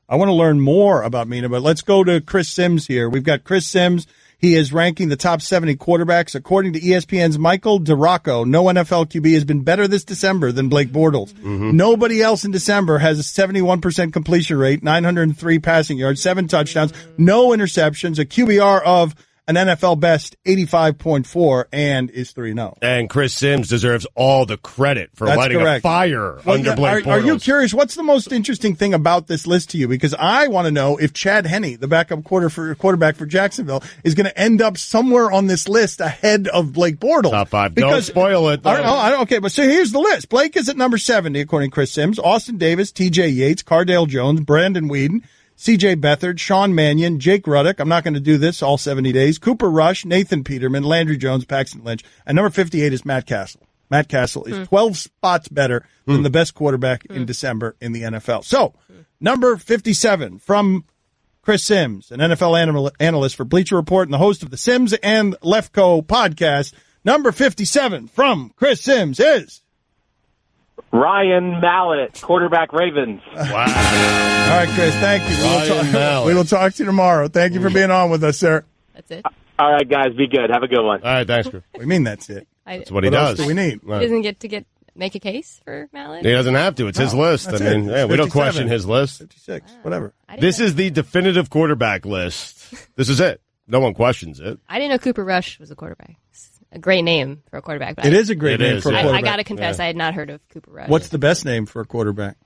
I want to learn more about Mina, but let's go to Chris Sims here. We've got Chris Sims. He is ranking the top 70 quarterbacks. According to ESPN's Michael DeRocco, no NFL QB has been better this December than Blake Bortles. Mm-hmm. Nobody else in December has a 71% completion rate, 903 passing yards, 7 touchdowns, no interceptions, a QBR of an NFL best 85.4, and is 3-0. And Chris Sims deserves all the credit for lighting a fire under Blake Bortles. Are you curious? What's the most interesting thing about this list to you? Because I want to know if Chad Henne, the backup quarterback for Jacksonville, is going to end up somewhere on this list ahead of Blake Bortles. Top 5. Don't spoil it, though. Okay, but so here's the list. Blake is at number 70, according to Chris Sims. Austin Davis, TJ Yates, Cardale Jones, Brandon Whedon, C.J. Beathard, Sean Mannion, Jake Ruddock. I'm not going to do this all 70 days. Cooper Rush, Nathan Peterman, Landry Jones, Paxton Lynch. And number 58 is Matt Castle. Matt Castle is 12 spots better than the best quarterback in December in the NFL. So, number 57 from Chris Sims, an NFL analyst for Bleacher Report and the host of the Sims and Lefko podcast. Number 57 from Chris Sims is Ryan Mallett, quarterback Ravens. Wow. All right, Chris, thank you. We will talk to you tomorrow. Thank you for being on with us, sir. That's it. All right, guys, be good. Have a good one. All right, thanks, Chris. What do you mean that's it? That's what he does. What else do we need? He doesn't get to make a case for Mallett? He doesn't have to. It's his list. I mean, we don't question his list. 56, whatever. This is the definitive quarterback list. This is it. No one questions it. I didn't know Cooper Rush was a quarterback. A great name for a quarterback. But it is a great name for a quarterback. I got to confess, I had not heard of Cooper Rush. What's the best name for a quarterback?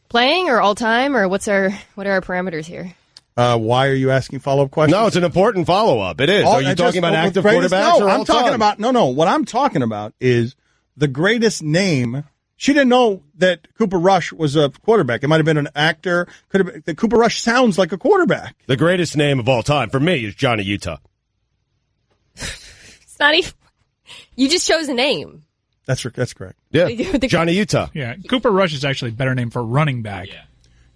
Playing or all time, or what are our parameters here? Why are you asking follow-up questions? No, it's an important follow-up. It is. Are you talking about active quarterbacks or all time? No. What I'm talking about is the greatest name. She didn't know that Cooper Rush was a quarterback. It might have been an actor. That Cooper Rush sounds like a quarterback. The greatest name of all time for me is Johnny Utah. It's not even. You just chose a name. That's correct. Yeah, Johnny Utah. Yeah, Cooper Rush is actually a better name for running back. Yeah.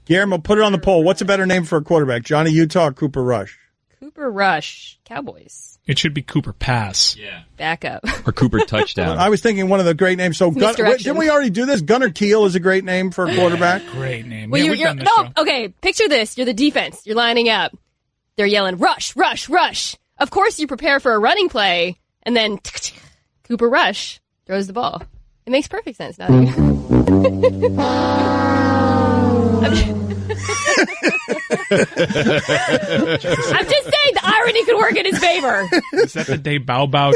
Guillermo, put it on the poll. What's a better name for a quarterback, Johnny Utah or Cooper Rush? Cooper Rush, Cowboys. It should be Cooper Pass. Yeah. Back up. Or Cooper Touchdown. I was thinking one of the great names. So didn't we already do this? Gunnar Kiel is a great name for a quarterback. Great name. Well, okay, picture this. You're the defense. You're lining up. They're yelling, rush, rush, rush. Of course you prepare for a running play, and then Cooper Rush throws the ball. It makes perfect sense. I'm just saying the irony could work in his favor. Is that the day Bow Bow?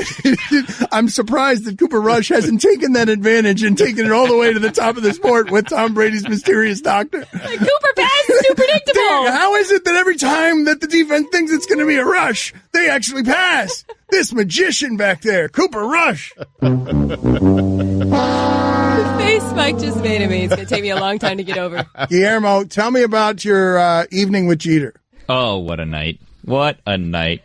I'm surprised that Cooper Rush hasn't taken that advantage and taken it all the way to the top of the sport with Tom Brady's mysterious doctor. Like Cooper Pass is too predictable. How is it that every time that the defense thinks it's going to be a rush, they actually pass? This magician back there, Cooper Rush. The face Mike just made of me. It's going to take me a long time to get over. Guillermo, tell me about your evening with Jeter. Oh, what a night. What a night.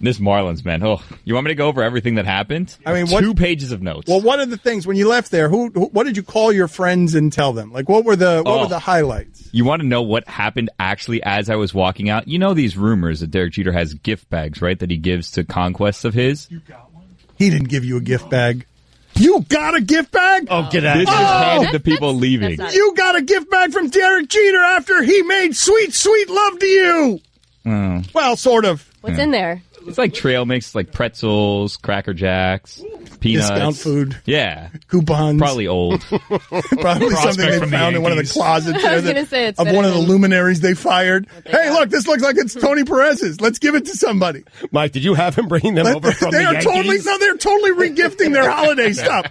This Marlins, man. Oh, you want me to go over everything that happened? I mean, 2 pages of notes. Well, what are the things when you left there? What did you call your friends and tell them? Like, what were the highlights? You want to know what happened actually as I was walking out? You know these rumors that Derek Jeter has gift bags, right? That he gives to conquests of his. You got one. He didn't give you a gift bag. You got a gift bag? Oh, get out! This is handed to people leaving. You got a gift bag from Derek Jeter after he made sweet, sweet love to you. Oh. Well, sort of. What's in there? It's like trail mix, like pretzels, Cracker Jacks, peanuts. Discount food. Yeah. Coupons. Probably old. Probably something they found in one of the closets I was gonna say, it's of better one of the than luminaries they fired. they Hey, got. look, this looks like it's Tony Perez's. Let's give it to somebody. Mike, did you have him bringing them over from the Yankees? They're totally regifting their holiday stuff.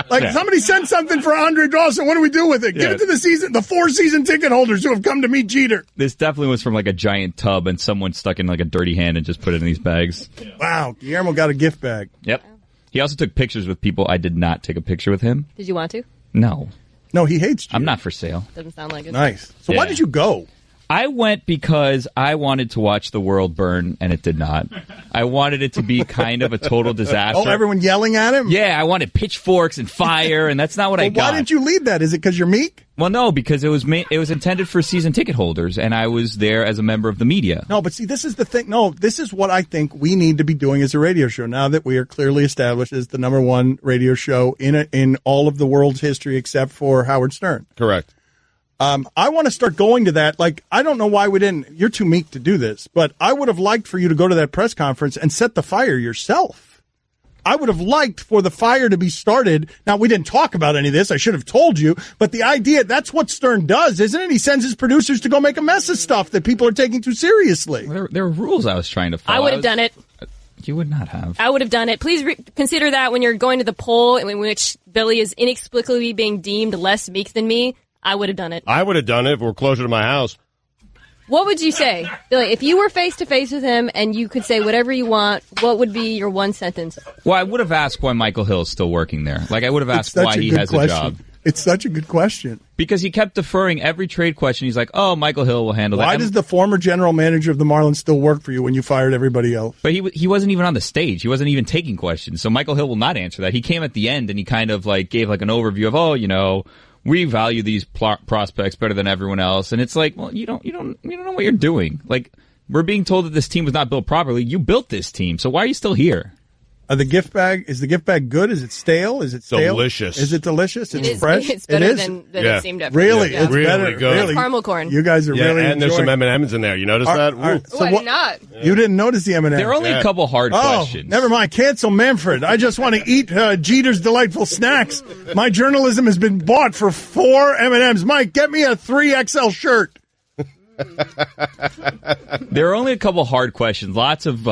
Like, somebody sent something for Andre Dawson. What do we do with it? Give it to the 4 season ticket holders who have come to meet Jeter. This definitely was from like a giant tub, and someone stuck in like a dirty hand and just put it in these bags. Wow, Guillermo got a gift bag. Yep. He also took pictures with people. I did not take a picture with him. Did you want to? No. No, he hates Jeter. I'm not for sale. Doesn't sound like it. Nice. So why Yeah. did you go? I went because I wanted to watch the world burn, and it did not. I wanted it to be kind of a total disaster. Oh, everyone yelling at him? Yeah, I wanted pitchforks and fire, and that's not what I got. Why didn't you lead that? Is it because you're meek? Well, no, because it was intended for season ticket holders, and I was there as a member of the media. No, but see, this is the thing. No, this is what I think we need to be doing as a radio show now that we are clearly established as the #1 radio show in all of the world's history except for Howard Stern. Correct. I want to start going to that. Like, I don't know why we didn't. You're too meek to do this, but I would have liked for you to go to that press conference and set the fire yourself. I would have liked for the fire to be started. Now, we didn't talk about any of this. I should have told you. But the idea, that's what Stern does, isn't it? He sends his producers to go make a mess of stuff that people are taking too seriously. There were rules I was trying to follow. I would have done it. You would not have. I would have done it. Please consider that when you're going to the poll in which Billy is inexplicably being deemed less meek than me. I would have done it. I would have done it if we were closer to my house. What would you say, Billy, if you were face to face with him and you could say whatever you want? What would be your one sentence? Well, I would have asked why Michael Hill is still working there. Like, I would have asked why he has a job. It's such a good question. Because he kept deferring every trade question. He's like, oh, Michael Hill will handle that. Why does the former general manager of the Marlins still work for you when you fired everybody else? But he wasn't even on the stage. He wasn't even taking questions. So Michael Hill will not answer that. He came at the end and he kind of like gave like an overview of, we value these prospects better than everyone else. And it's like, well, you don't know what you're doing. Like, we're being told that this team was not built properly. You built this team. So why are you still here? Is the gift bag good? Is it stale? Is it stale? Delicious. Is it delicious? It's fresh. It's better than it seemed to. Really? Yeah. It's Really better. good. Really. Caramel corn. You guys are really and there's enjoying some M&Ms in there. You notice that? I did not. You didn't notice the M&Ms. There are only a couple hard questions. Never mind. Cancel Manfred. I just want to eat Jeter's delightful snacks. My journalism has been bought for 4 M&Ms. Mike, get me a 3XL shirt. There are only a couple hard questions. Lots of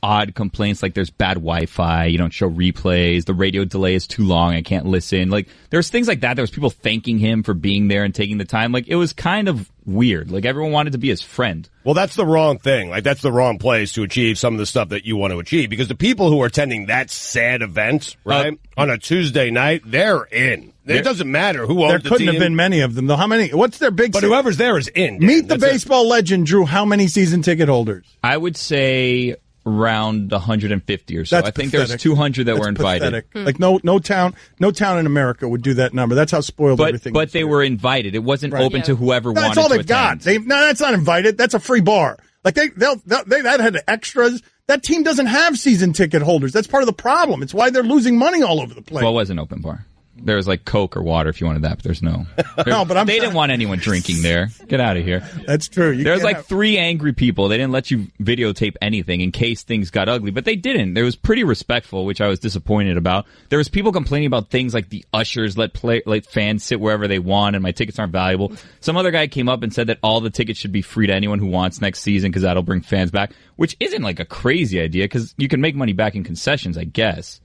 odd complaints, like there's bad Wi-Fi, you don't show replays, the radio delay is too long, I can't listen. Like, there's things like that. There was people thanking him for being there and taking the time. Like, it was kind of weird. Like, everyone wanted to be his friend. Well, that's the wrong thing. Like, that's the wrong place to achieve some of the stuff that you want to achieve. Because the people who are attending that sad event, right, on a Tuesday night, they're in. It doesn't matter who owns the team. There couldn't have been many of them, though. How many? What's their big... But whoever's there is in. Meet the baseball legend, Drew. How many season ticket holders? I would say around 150 or so. That's I think pathetic. there's 200 that That's were invited. pathetic. Like no town in America would do that number. That's how spoiled everything. But they were invited. It wasn't open to whoever wanted to That's all they've attend. got. No, that's not invited. That's a free bar. Like that had extras. That team doesn't have season ticket holders. That's part of the problem. It's why they're losing money all over the place. Well, it was an open bar. There was like Coke or water if you wanted that, but there's no. No, but they didn't want anyone drinking there. Get out of here. That's true. There was like 3 angry people. They didn't let you videotape anything in case things got ugly, but they didn't. It was pretty respectful, which I was disappointed about. There was people complaining about things like the ushers let fans sit wherever they want, and my tickets aren't valuable. Some other guy came up and said that all the tickets should be free to anyone who wants next season because that'll bring fans back, which isn't like a crazy idea because you can make money back in concessions, I guess.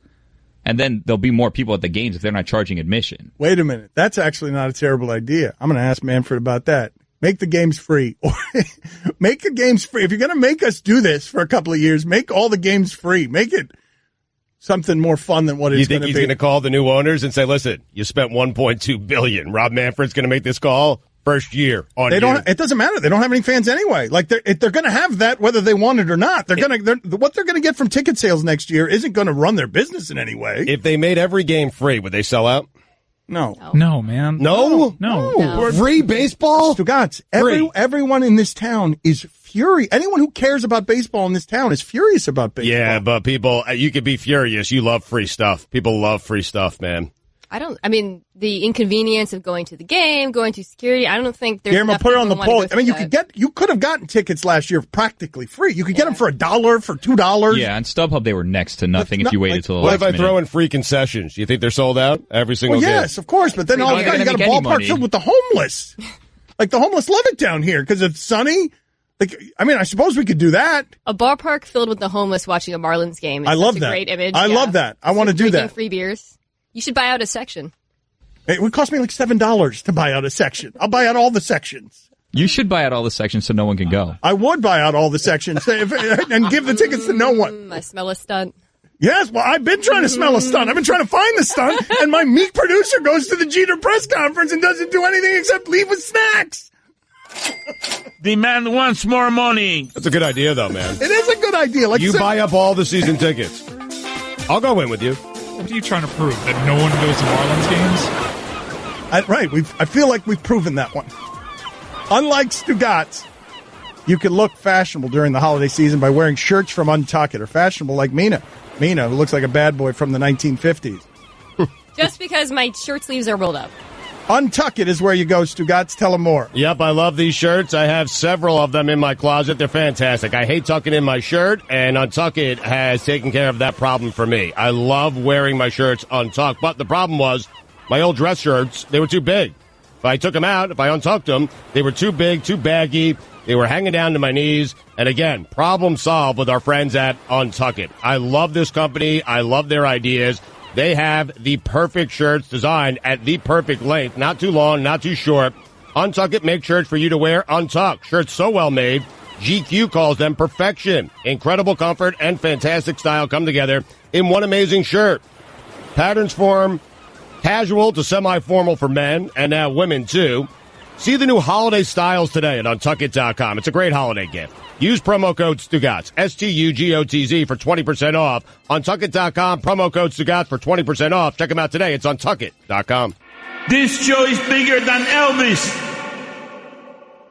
And then there'll be more people at the games if they're not charging admission. Wait a minute. That's actually not a terrible idea. I'm going to ask Manfred about that. Make the games free. Make the games free. If you're going to make us do this for a couple of years, make all the games free. Make it something more fun than what it's going to be. You think he's going to call the new owners and say, listen, you spent $1.2 billion. Rob Manfred's going to make this call? First year on It doesn't matter. They don't have any fans anyway. Like they're going to have that whether they want it or not. What they're going to get from ticket sales next year isn't going to run their business in any way. If they made every game free, would they sell out? No, man. No. Free baseball. Stugotz, everyone in this town is furious. Anyone who cares about baseball in this town is furious about baseball. Yeah, but people, you could be furious. You love free stuff. People love free stuff, man. I mean, the inconvenience of going to the game, going through security, I don't think there's Guillermo, enough put it on the people who poll. wanna go I mean, through you could have gotten tickets last year practically free. You could get them for $1, for $2. Yeah, on StubHub they were next to nothing if you waited till the What last if I minute. throw in free concessions? Do you think they're sold out every single Well, game? yes, of course. But then all of a sudden you got a ballpark filled with the homeless. Like the homeless love it down here because it's sunny. Like, I mean, I suppose we could do that. A ballpark filled with the homeless watching a Marlins game. I love such that. A great image. I love that. I want to do Drinking that. free beers. You should buy out a section. It would cost me like $7 to buy out a section. I'll buy out all the sections. You should buy out all the sections so no one can go. I would buy out all the sections and give the tickets to no one. I smell a stunt. Yes, well, I've been trying to smell a stunt. I've been trying to find the stunt, and my meek producer goes to the Jeter press conference and doesn't do anything except leave with snacks. The man wants more money. That's a good idea, though, man. It is a good idea. Like you buy up all the season tickets. I'll go in with you. What are you trying to prove? That no one goes to Marlins games? Right. I feel like we've proven that one. Unlike Stugotz, you can look fashionable during the holiday season by wearing shirts from Untuck It, or fashionable like Mina. Mina, who looks like a bad boy from the 1950s. Just because my shirt sleeves are rolled up. Untuck It is where you go, Stugotz. Tell them more. Yep, I love these shirts. I have several of them in my closet. They're fantastic. I hate tucking in my shirt, and Untuck It has taken care of that problem for me. I love wearing my shirts untucked, but the problem was my old dress shirts, they were too big. If I took them out, if I untucked them, they were too big, too baggy. They were hanging down to my knees. And again, problem solved with our friends at Untuck It. I love this company. I love their ideas. They have the perfect shirts designed at the perfect length. Not too long, not too short. Untuck It makes shirts for you to wear untucked. Shirts so well made, GQ calls them perfection. Incredible comfort and fantastic style come together in one amazing shirt. Patterns form casual to semi-formal for men, and now women too. See the new holiday styles today at untuckit.com. It's a great holiday gift. Use promo code Stugotz, STUGOTZ, for 20% off. Untuckit.com, promo code Stugotz for 20% off. Check them out today. It's untuckit.com. This show is bigger than Elvis.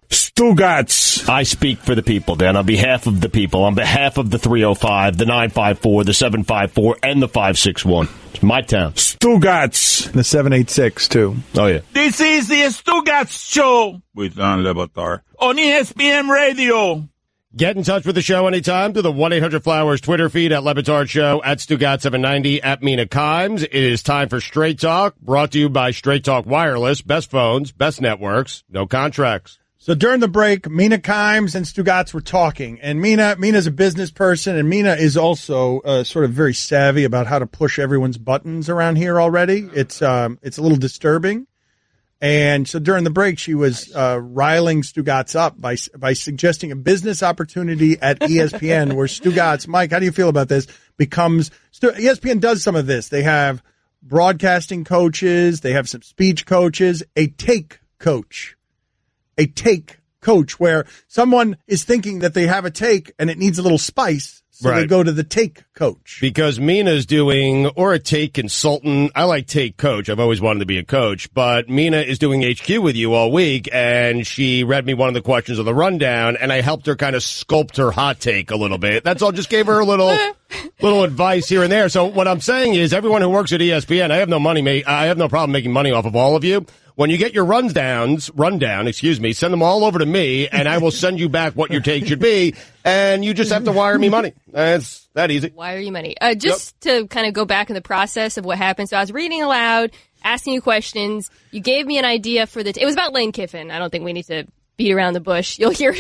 Stugotz. I speak for the people, Dan, on behalf of the people, on behalf of the 305, the 954, the 754, and the 561. It's my town. Stugotz. The 786, too. Oh, yeah. This is the Stugotz Show with Dan Batard on ESPN Radio. Get in touch with the show anytime through the 1-800-Flowers Twitter feed at Le Batard Show, at Stugotz790, at Mina Kimes. It is time for Straight Talk, brought to you by Straight Talk Wireless. Best phones, best networks, no contracts. So during the break, Mina Kimes and Stugotz were talking, and Mina's a business person, and Mina is also sort of very savvy about how to push everyone's buttons around here already. It's a little disturbing. And so during the break, she was riling Stugotz up by suggesting a business opportunity at ESPN where Stugotz, Mike, how do you feel about this? ESPN does some of this. They have broadcasting coaches. They have some speech coaches, a take coach where someone is thinking that they have a take and it needs a little spice. So they go to the take coach. Because Mina's doing, or a take consultant. I like take coach. I've always wanted to be a coach. But Mina is doing HQ with you all week, and she read me one of the questions of the rundown, and I helped her kind of sculpt her hot take a little bit. That's all. Just gave her a little advice here and there. So what I'm saying is, everyone who works at ESPN, I have no problem making money off of all of you. When you get your rundown, send them all over to me, and I will send you back what your take should be, and you just have to wire me money. It's that easy. Wire you money. To kind of go back in the process of what happened. So I was reading aloud, asking you questions. You gave me an idea for it was about Lane Kiffin. I don't think we need to beat around the bush. You'll hear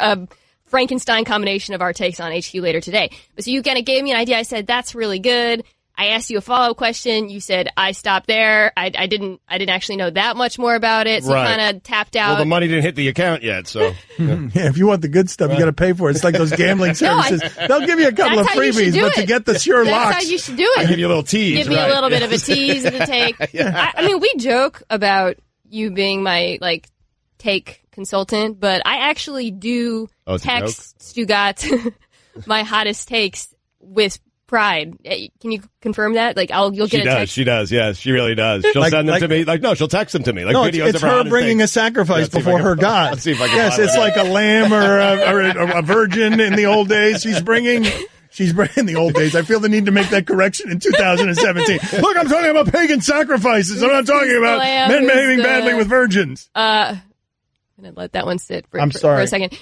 a Frankenstein combination of our takes on HQ later today. But so you kind of gave me an idea. I said, that's really good. I asked you a follow-up question. You said, I stopped there. I didn't actually know that much more about it, so you kind of tapped out. Well, the money didn't hit the account yet, so. Yeah, if you want the good stuff, you got to pay for it. It's like those gambling services. They'll give you a couple of freebies, but to get the sure locks. That's how you should do it. I give you a little tease. Give me a little bit of a tease of the take. Yeah. I mean, we joke about you being my, take consultant, but I actually do text Stugotz my hottest takes with pride. Can you confirm that? You'll get a text. She does. Yes, she really does. She'll send them to me. She'll text them to me. Videos it's of her her hottest bringing takes. a sacrifice before her God. Let's see if I can Yes, find it's it. like a lamb or a virgin in the old days. She's bringing She's in the old days. I feel the need to make that correction in 2017. Look, I'm talking about pagan sacrifices. I'm not talking about men behaving badly with virgins. I'm going to let that one sit for a second.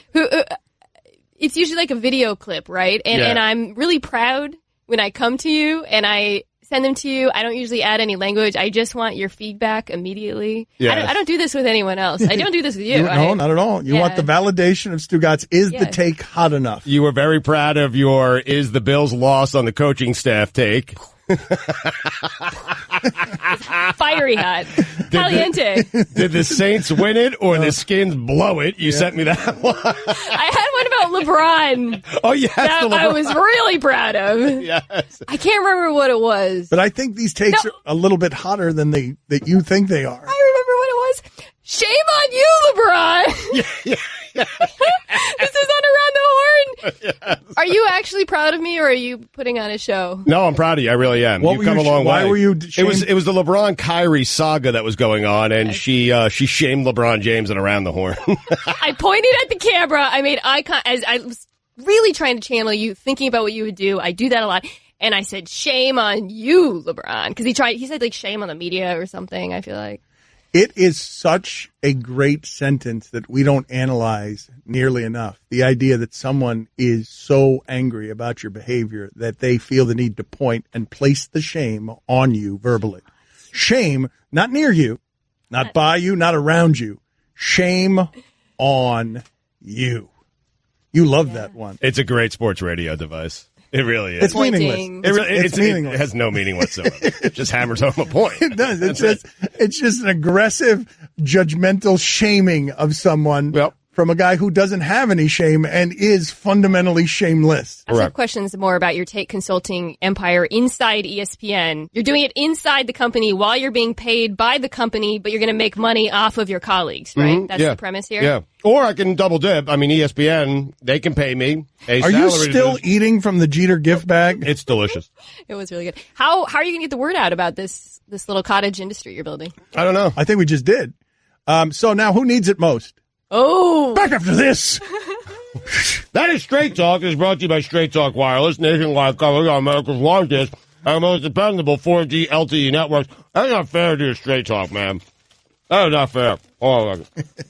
It's usually like a video clip, right? And I'm really proud when I come to you and I send them to you. I don't usually add any language. I just want your feedback immediately. Yes. I don't do this with anyone else. I don't do this with you. No, not at all. You want the validation of Stugotz. Is the take hot enough? You were very proud of your "is the Bills lost on the coaching staff" take. Fiery hot. Caliente. Did the Saints win it or the Skins blow it? You sent me that one. I had one about LeBron. Oh, yes. That I was really proud of. Yes. I can't remember what it was. But I think these takes are a little bit hotter than that you think they are. I remember what it was. Shame on you, LeBron. Yeah. This is on Around the Horn. Yes. Are you actually proud of me, or are you putting on a show? No, I'm proud of you. I really am. You've come a long way. Why were you shamed? It was the LeBron Kyrie saga that was going on, and she shamed LeBron James and Around the Horn. I pointed at the camera. I made eye contact as I was really trying to channel you, thinking about what you would do. I do that a lot. And I said, shame on you, LeBron. Because he said like shame on the media or something, I feel like. It is such a great sentence that we don't analyze nearly enough. The idea that someone is so angry about your behavior that they feel the need to point and place the shame on you verbally. Shame, not near you, not by you, not around you. Shame on you. You love that one. It's a great sports radio device. It really is. It's meaningless. It's meaningless. It has no meaning whatsoever. It just hammers home a point. It does. It's just an aggressive, judgmental shaming of someone from a guy who doesn't have any shame and is fundamentally shameless. I have questions more about your Take Consulting empire inside ESPN. You're doing it inside the company while you're being paid by the company, but you're going to make money off of your colleagues, right? Mm-hmm. That's the premise here? Yeah. Or I can double dip. I mean, ESPN, they can pay me a salary. Are you still eating from the Jeter gift bag? It's delicious. It was really good. How are you going to get the word out about this little cottage industry you're building? I don't know. I think we just did. So now who needs it most? Oh. Back after this. That is Straight Talk. It is brought to you by Straight Talk Wireless, nationwide coverage on America's largest and most dependable 4G LTE networks. That's not fair to your Straight Talk, man. That is not fair. Oh,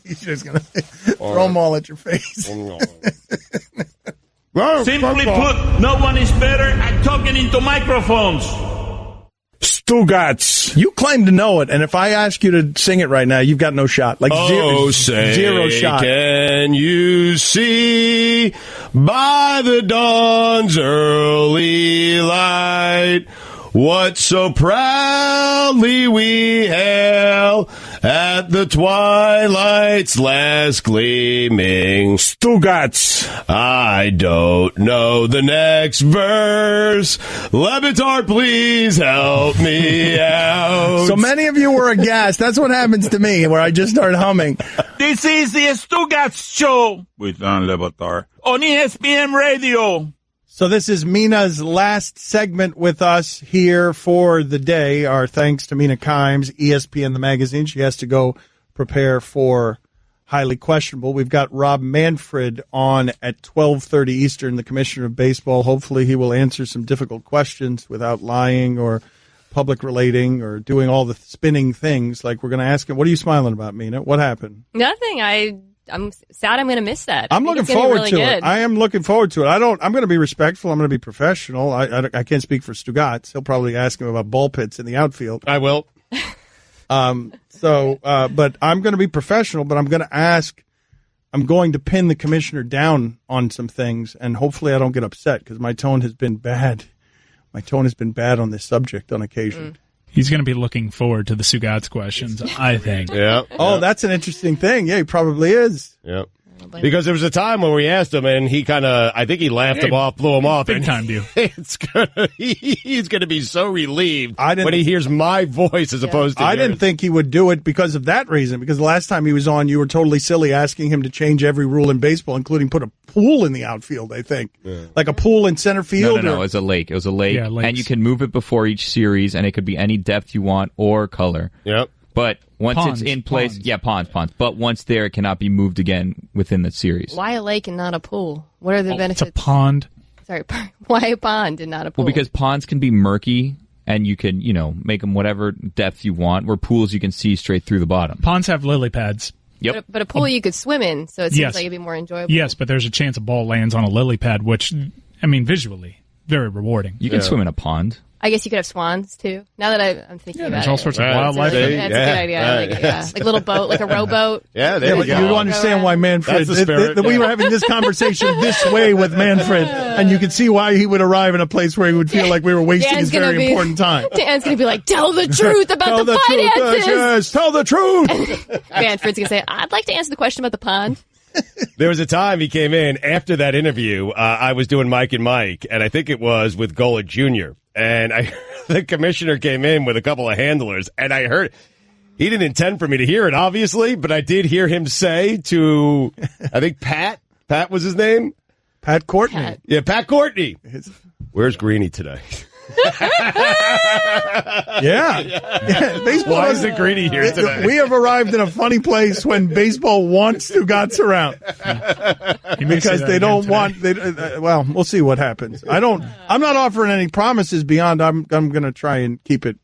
he's just going to throw them all at your face. Simply put, no one is better at talking into microphones. Stugotz. You claim to know it, and if I ask you to sing it right now, you've got no shot. Like zero shot. Can you see by the dawn's early light what so proudly we hail at the twilight's last gleaming? Stugotz. I don't know the next verse. Batard, please help me out. So many of you were aghast. That's what happens to me, where I just start humming. This is the Stugotz Show with Dan Batard on ESPN Radio. So this is Mina's last segment with us here for the day. Our thanks to Mina Kimes, ESPN the magazine. She has to go prepare for Highly Questionable. We've got Rob Manfred on at 12:30 Eastern, the Commissioner of Baseball. Hopefully he will answer some difficult questions without lying or public relating or doing all the spinning things. Like we're going to ask him, what are you smiling about, Mina? What happened? Nothing. I'm sad I'm going to miss that. I'm looking forward to it. I am looking forward to it. I'm going to be respectful. I'm going to be professional. I can't speak for Stugotz. He'll probably ask him about ball pits in the outfield. I will. But I'm going to be professional, but I'm going to ask, I'm going to pin the commissioner down on some things, and hopefully I don't get upset because my tone has been bad. My tone has been bad on this subject on occasion. He's going to be looking forward to the Stugotz questions, I think. Yeah. Oh, that's an interesting thing. Yeah, he probably is. Yeah. Because there was a time when we asked him, and he I think he laughed him off, blew him off. Big time you. He's going to be so relieved when he hears my voice as opposed to I didn't think he would do it because of that reason, because the last time he was on, you were totally silly asking him to change every rule in baseball, including put a pool in the outfield, I think. Yeah. Like a pool in center field. No, it was a lake. It was a lake, and you can move it before each series, and it could be any depth you want or color. Yep. But once it's in place, ponds. But once it cannot be moved again within the series. Why a lake and not a pool? What are the benefits? It's a pond. Sorry, why a pond and not a pool? Well, because ponds can be murky, and you can, make them whatever depth you want, where pools you can see straight through the bottom. Ponds have lily pads. Yep. But a pool you could swim in, so it seems Yes. like it'd be more enjoyable. Yes, but there's a chance a ball lands on a lily pad, which, visually, very rewarding. You can swim in a pond. I guess you could have swans, too. Now that I'm thinking about There's it. all sorts of wildlife. That's a good idea. I like it, yeah. Like a little boat, like a rowboat. Yeah, there but you go. you understand why Manfred. That's the spirit, We were having this conversation this way with Manfred, and you could see why he would arrive in a place where he would feel like we were wasting his very important time. Dan's going to be like, tell the truth about Tell the truth, finances. yes, tell the truth. Manfred's going to say, I'd like to answer the question about the pond. There was a time he came in after that interview. I was doing Mike and Mike, and I think it was with Golick Jr. And the commissioner came in with a couple of handlers, and I heard he didn't intend for me to hear it, obviously, but I did hear him say to, I think Pat was his name? Pat Courtney. Pat. Yeah, Pat Courtney. Where's Greeny today? Yeah. Baseball. Why is it Greeny here today? We have arrived in a funny place when baseball wants Stugotz around because they don't want. Well, we'll see what happens. I'm not offering any promises beyond. I'm going to try and keep it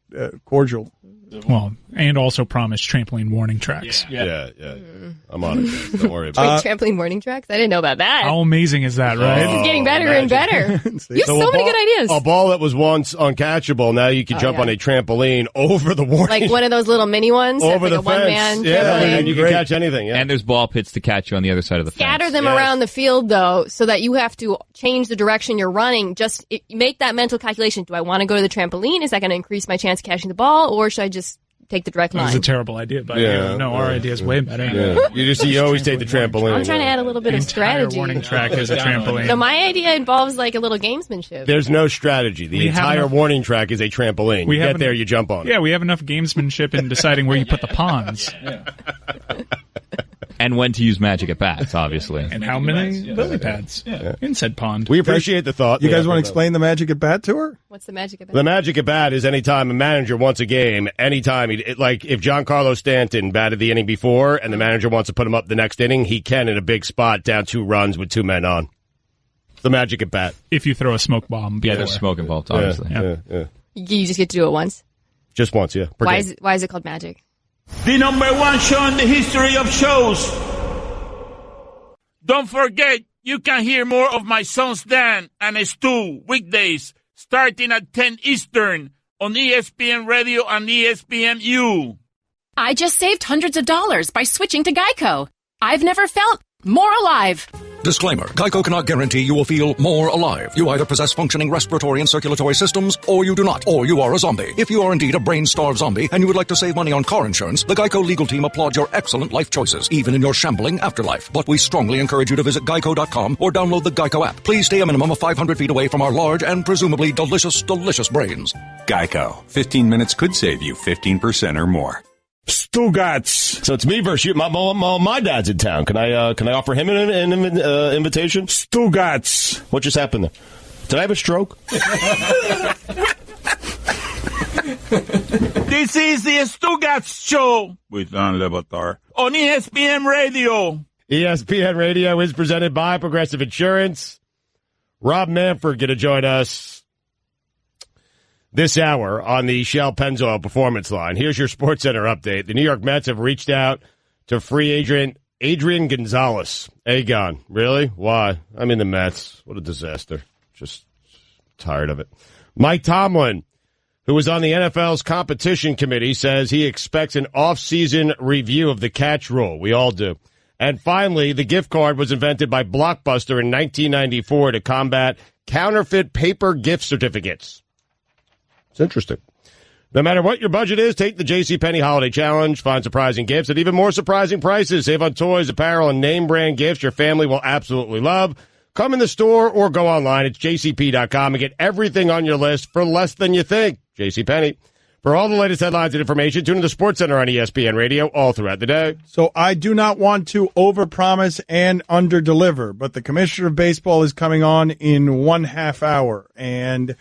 cordial. Well, and also promise trampoline warning tracks. Yeah. I'm on it. Don't worry about it. Trampoline morning tracks? I didn't know about that. How amazing is that, right? This is getting better and better. You have so many good ideas. A ball that was once uncatchable, now you can jump on a trampoline over the warning. Like one of those little mini ones. Over that's the like a fence. one-man Yeah, trampoline. and you can catch anything. Yeah. And there's ball pits to catch you on the other side of the fence. Scatter them around the field, though, so that you have to change the direction you're running. Just make that mental calculation. Do I want to go to the trampoline? Is that going to increase my chance of catching the ball? Or should I just take the direct It was line? a terrible idea, but our idea is way better. Yeah. You always take the trampoline. I'm trying to add a little bit of strategy. Warning track is a trampoline. So my idea involves like a little gamesmanship. There's no strategy. The entire warning track is a trampoline. You get there, you jump on it. Yeah, we have enough gamesmanship in deciding where you put the ponds. And when to use magic at bats, obviously. And how many lily pads in said pond. We appreciate the thought. You guys want to explain the magic at bat to her? What's the magic about? The magic at bat is anytime a manager wants a game, anytime, like if Giancarlo Stanton batted the inning before and the manager wants to put him up the next inning, he can in a big spot down 2 runs with 2 men on. It's the magic at bat. If you throw a smoke bomb before. Yeah, there's smoke involved, obviously. Yeah. You just get to do it once? Just once, yeah. Why is it called magic? The #1 show in the history of shows. Don't forget, you can hear more of my sons Dan and Stu weekdays starting at 10 Eastern on ESPN Radio and ESPNU. I just saved hundreds of dollars by switching to Geico. I've never felt more alive. Disclaimer. Geico cannot guarantee you will feel more alive. You either possess functioning respiratory and circulatory systems, or you do not, or you are a zombie. If you are indeed a brain-starved zombie and you would like to save money on car insurance, the Geico legal team applauds your excellent life choices, even in your shambling afterlife. But we strongly encourage you to visit geico.com or download the Geico app. Please stay a minimum of 500 feet away from our large and presumably delicious, delicious brains. Geico. 15 minutes could save you 15% or more. Stugotz. So it's me versus you. My dad's in town. Can I offer him an invitation? Stugotz. What just happened there? Did I have a stroke? This is the Stugotz Show With Dan Batard. on ESPN Radio. ESPN Radio is presented by Progressive Insurance. Rob Manfred going to join us this hour on the Shell Pennzoil Performance Line. Here's your SportsCenter update. The New York Mets have reached out to free agent Adrian Gonzalez. Agon. Really? Why? I mean, the Mets. What a disaster. Just tired of it. Mike Tomlin, who was on the NFL's competition committee, says he expects an off-season review of the catch rule. We all do. And finally, the gift card was invented by Blockbuster in 1994 to combat counterfeit paper gift certificates. It's interesting. No matter what your budget is, take the JCPenney Holiday Challenge. Find surprising gifts at even more surprising prices. Save on toys, apparel, and name-brand gifts your family will absolutely love. Come in the store or go online. It's jcp.com and get everything on your list for less than you think. JCPenney. For all the latest headlines and information, tune in to SportsCenter on ESPN Radio all throughout the day. So I do not want to overpromise and underdeliver, but the commissioner of baseball is coming on in 1/2 hour, and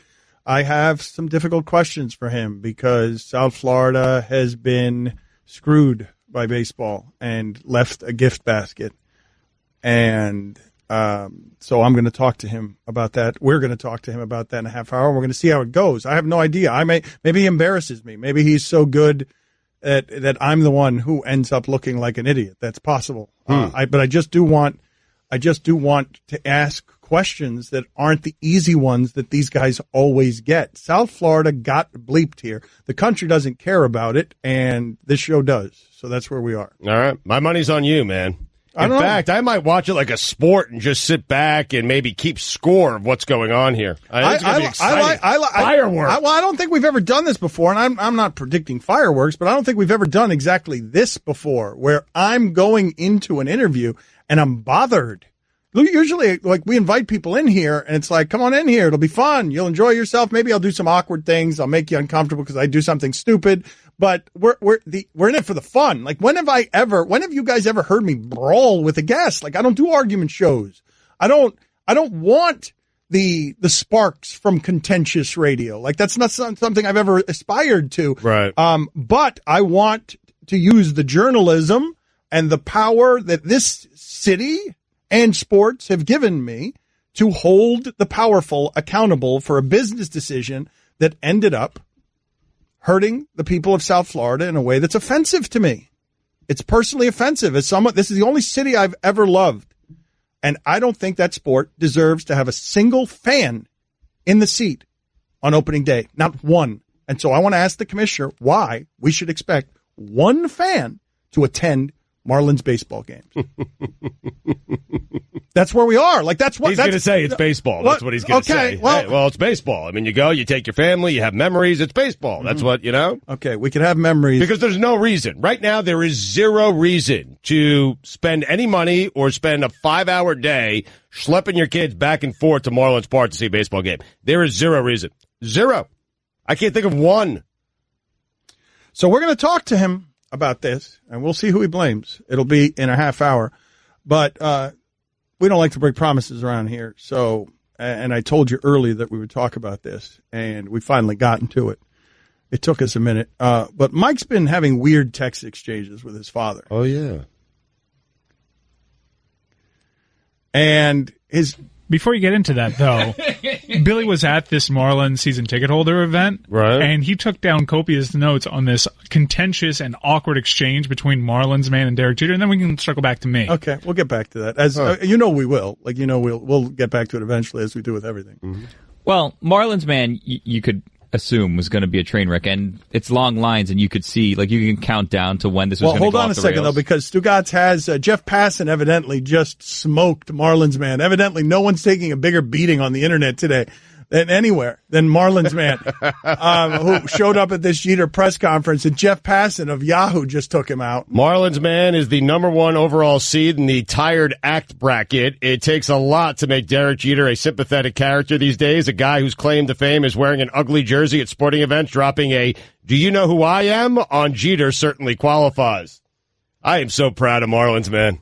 I have some difficult questions for him because South Florida has been screwed by baseball and left a gift basket. And So I'm going to talk to him about that. We're going to talk to him about that in a half hour. We're going to see how it goes. I have no idea. Maybe he embarrasses me. Maybe he's so good that I'm the one who ends up looking like an idiot. That's possible. But I just do want to ask questions that aren't the easy ones that these guys always get. South Florida got bleeped here. The country doesn't care about it, and this show does. So that's where we are. All right. My money's on you, man. In fact, I might watch it like a sport and just sit back and maybe keep score of what's going on here. It's going to be exciting. Fireworks. I don't think we've ever done this before, and I'm not predicting fireworks, but I don't think we've ever done exactly this before, where I'm going into an interview and I'm bothered. Usually, like, we invite people in here, and it's like, come on in here. It'll be fun. You'll enjoy yourself. Maybe I'll do some awkward things. I'll make you uncomfortable because I do something stupid. But we're in it for the fun. Like, when have you guys ever heard me brawl with a guest? Like, I don't do argument shows. I don't want the sparks from contentious radio. Like, that's not something I've ever aspired to. Right. But I want to use the journalism and the power that this city and sports have given me to hold the powerful accountable for a business decision that ended up hurting the people of South Florida in a way that's offensive to me. It's personally offensive. As someone, this is the only city I've ever loved, and I don't think that sport deserves to have a single fan in the seat on opening day. Not one. And so I want to ask the commissioner why we should expect one fan to attend Marlins baseball games. That's where we are. Like, that's what he's going to say. It's baseball. That's what he's going to say. Well, it's baseball. I mean, you go, you take your family, you have memories. It's baseball. That's what, you know. Okay, we can have memories. Because there's no reason. Right now, there is zero reason to spend any money or spend a 5-hour day schlepping your kids back and forth to Marlins Park to see a baseball game. There is zero reason. Zero. I can't think of one. So we're going to talk to him about this, and we'll see who he blames. It'll be in a half hour. But we don't like to break promises around here. So, and I told you earlier that we would talk about this, and we finally got into it. It took us a minute. But Mike's been having weird text exchanges with his father. Oh, yeah. And Before you get into that, though, Billy was at this Marlins season ticket holder event, right? And he took down copious notes on this contentious and awkward exchange between Marlins man and Derek Jeter, and then we can circle back to me. Okay, we'll get back to that. As we will. Like, we'll get back to it eventually, as we do with everything. Mm-hmm. Well, Marlins man, you could assume was going to be a train wreck, and it's long lines, and you could see, like, you can count down to when this was going to go off the rails. Hold on a second, though, because Stugotz has Jeff Passan evidently just smoked Marlins man. Evidently, no one's taking a bigger beating on the internet today than anywhere than Marlins man, who showed up at this Jeter press conference, and Jeff Passan of Yahoo just took him out. Marlins man is the number one overall seed in the tired act bracket. It takes a lot to make Derek Jeter a sympathetic character these days, a guy whose claim to fame is wearing an ugly jersey at sporting events, dropping a "Do you know who I am?" on Jeter certainly qualifies. I am so proud of Marlins man.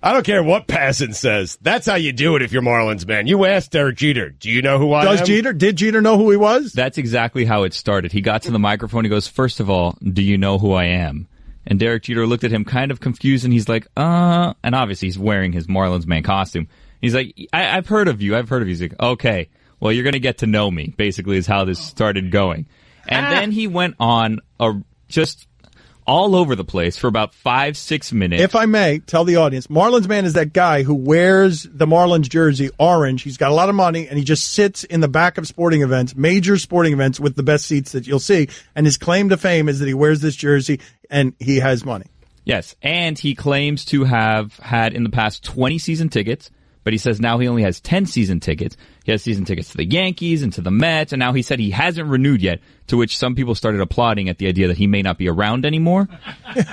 I don't care what Passan says. That's how you do it if you're Marlins, man. You ask Derek Jeter, do you know who I am? Did Jeter know who he was? That's exactly how it started. He got to the microphone. He goes, first of all, do you know who I am? And Derek Jeter looked at him kind of confused, and he's like, and obviously he's wearing his Marlins man costume. He's like, I've heard of you. He's like, okay, well, you're going to get to know me, basically is how this started going. And then he went on just all over the place for about 5-6 minutes. If I may tell the audience, Marlins man is that guy who wears the Marlins jersey orange. He's got a lot of money, and he just sits in the back of sporting events, major sporting events with the best seats that you'll see. And his claim to fame is that he wears this jersey and he has money. Yes, and he claims to have had in the past 20 season tickets, but he says now he only has 10 season tickets. He has season tickets to the Yankees and to the Mets, and now he said he hasn't renewed yet, to which some people started applauding at the idea that he may not be around anymore. Well,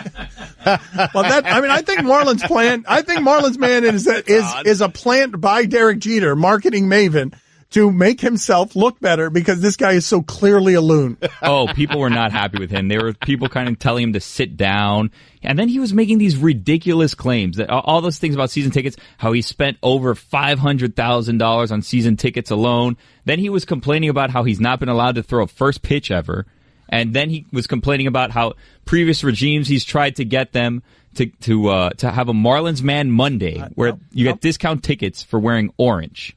I think Marlins man is a plant by Derek Jeter, marketing maven, to make himself look better because this guy is so clearly a loon. Oh, people were not happy with him. There were people kind of telling him to sit down. And then he was making these ridiculous claims that all those things about season tickets, how he spent over $500,000 on season tickets alone. Then he was complaining about how he's not been allowed to throw a first pitch ever. And then he was complaining about how previous regimes he's tried to get them to have a Marlins Man Monday where you get discount tickets for wearing orange.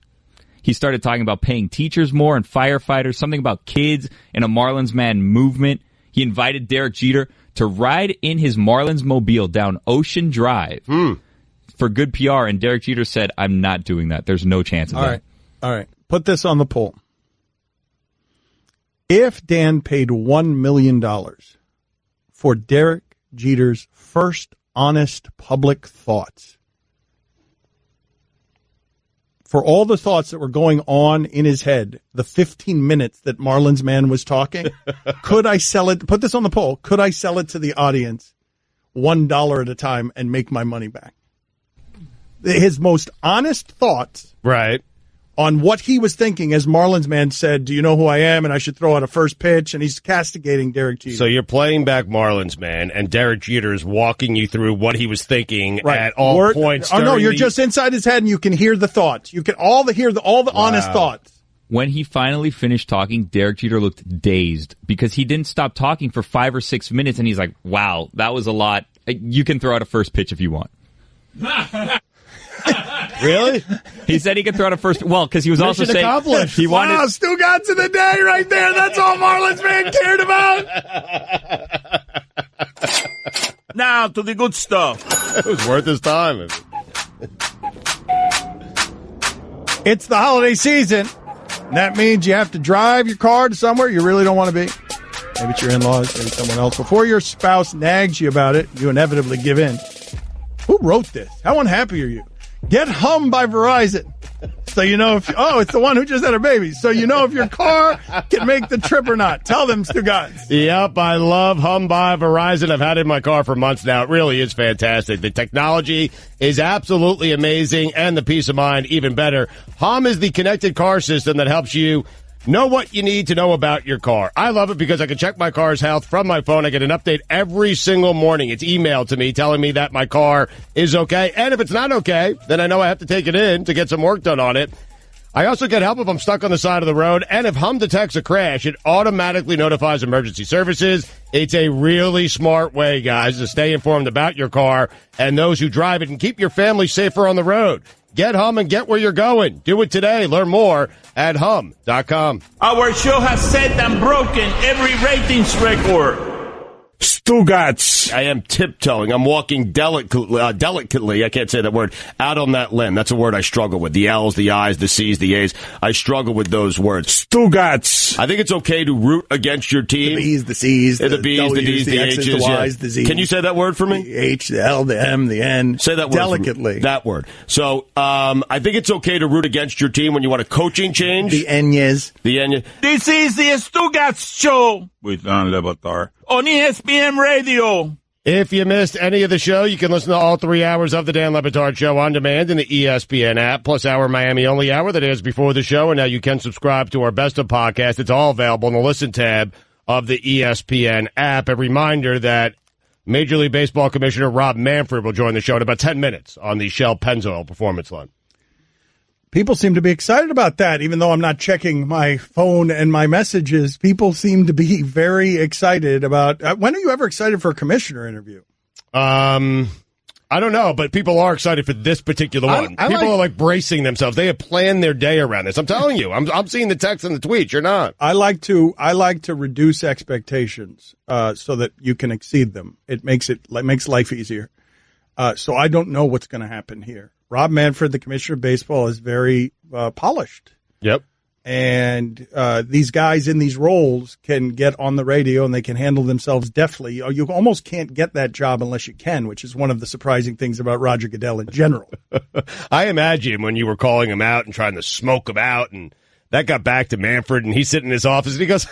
He started talking about paying teachers more and firefighters, something about kids and a Marlins Man movement. He invited Derek Jeter to ride in his Marlins mobile down Ocean Drive for good PR, and Derek Jeter said, I'm not doing that. There's no chance of that. All right. Put this on the poll. If Dan paid $1 million for Derek Jeter's first honest public thoughts, for all the thoughts that were going on in his head, the 15 minutes that Marlins Man was talking, could I sell it? Put this on the poll. Could I sell it to the audience $1 at a time and make my money back? His most honest thoughts. Right. On what he was thinking as Marlins Man said, do you know who I am? And I should throw out a first pitch. And he's castigating Derek Jeter. So you're playing back Marlins Man, and Derek Jeter is walking you through what he was thinking at all points. Oh, no, you're just inside his head, and you can hear the thoughts. You can hear all the honest thoughts. When he finally finished talking, Derek Jeter looked dazed because he didn't stop talking for 5 or 6 minutes, and he's like, wow, that was a lot. You can throw out a first pitch if you want. Really? He said he could throw out a first. Well, because he was also saying accomplished. He wanted. Wow, Stugotz of the day right there. That's all Marlins Man cared about. Now to the good stuff. It was worth his time. It's the holiday season. And that means you have to drive your car to somewhere you really don't want to be. Maybe it's your in-laws, maybe someone else. Before your spouse nags you about it, you inevitably give in. Who wrote this? How unhappy are you? Get Hum by Verizon. So you know if it's the one who just had her baby. So you know if your car can make the trip or not. Tell them, Stugotz. Yep, I love Hum by Verizon. I've had it in my car for months now. It really is fantastic. The technology is absolutely amazing, and the peace of mind even better. Hum is the connected car system that helps you know what you need to know about your car. I love it because I can check my car's health from my phone. I get an update every single morning. It's emailed to me telling me that my car is okay. And if it's not okay, then I know I have to take it in to get some work done on it. I also get help if I'm stuck on the side of the road. And if Hum detects a crash, it automatically notifies emergency services. It's a really smart way, guys, to stay informed about your car and those who drive it and keep your family safer on the road. Get Hum and get where you're going. Do it today. Learn more at hum.com. Our show has set and broken every ratings record. Stugotz. I am tiptoeing. I'm walking delicately, I can't say that word, out on that limb. That's a word I struggle with. The L's, the I's, the C's, the A's. I struggle with those words. Stugotz. I think it's okay to root against your team. The B's, the C's, the B's, W's, the D's, the H's, the Y's, the Z's. Can you say that word for me? The H, the L, the M, the N. Say that word delicately. That word. So, I think it's okay to root against your team when you want a coaching change. The Enyes. The Enyes. This is the Stugotz Show with Dan Batard on ESPN Radio. If you missed any of the show, you can listen to all 3 hours of the Dan le Batard Show on demand in the ESPN app, plus our Miami-only hour that airs before the show. And now you can subscribe to our Best of podcast. It's all available in the Listen tab of the ESPN app. A reminder that Major League Baseball Commissioner Rob Manfred will join the show in about 10 minutes on the Shell Pennzoil Performance Line. People seem to be excited about that, even though I'm not checking my phone and my messages. People seem to be very excited about. When are you ever excited for a commissioner interview? I don't know, but people are excited for this particular one. People are like bracing themselves. They have planned their day around this. I'm telling you, I'm seeing the text and the tweets. You're not. I like to reduce expectations so that you can exceed them. It makes life easier. So I don't know what's going to happen here. Rob Manfred, the commissioner of baseball, is very polished. Yep. And these guys in these roles can get on the radio and they can handle themselves deftly. You almost can't get that job unless you can, which is one of the surprising things about Roger Goodell in general. I imagine when you were calling him out and trying to smoke him out, and that got back to Manfred, and he's sitting in his office, and he goes,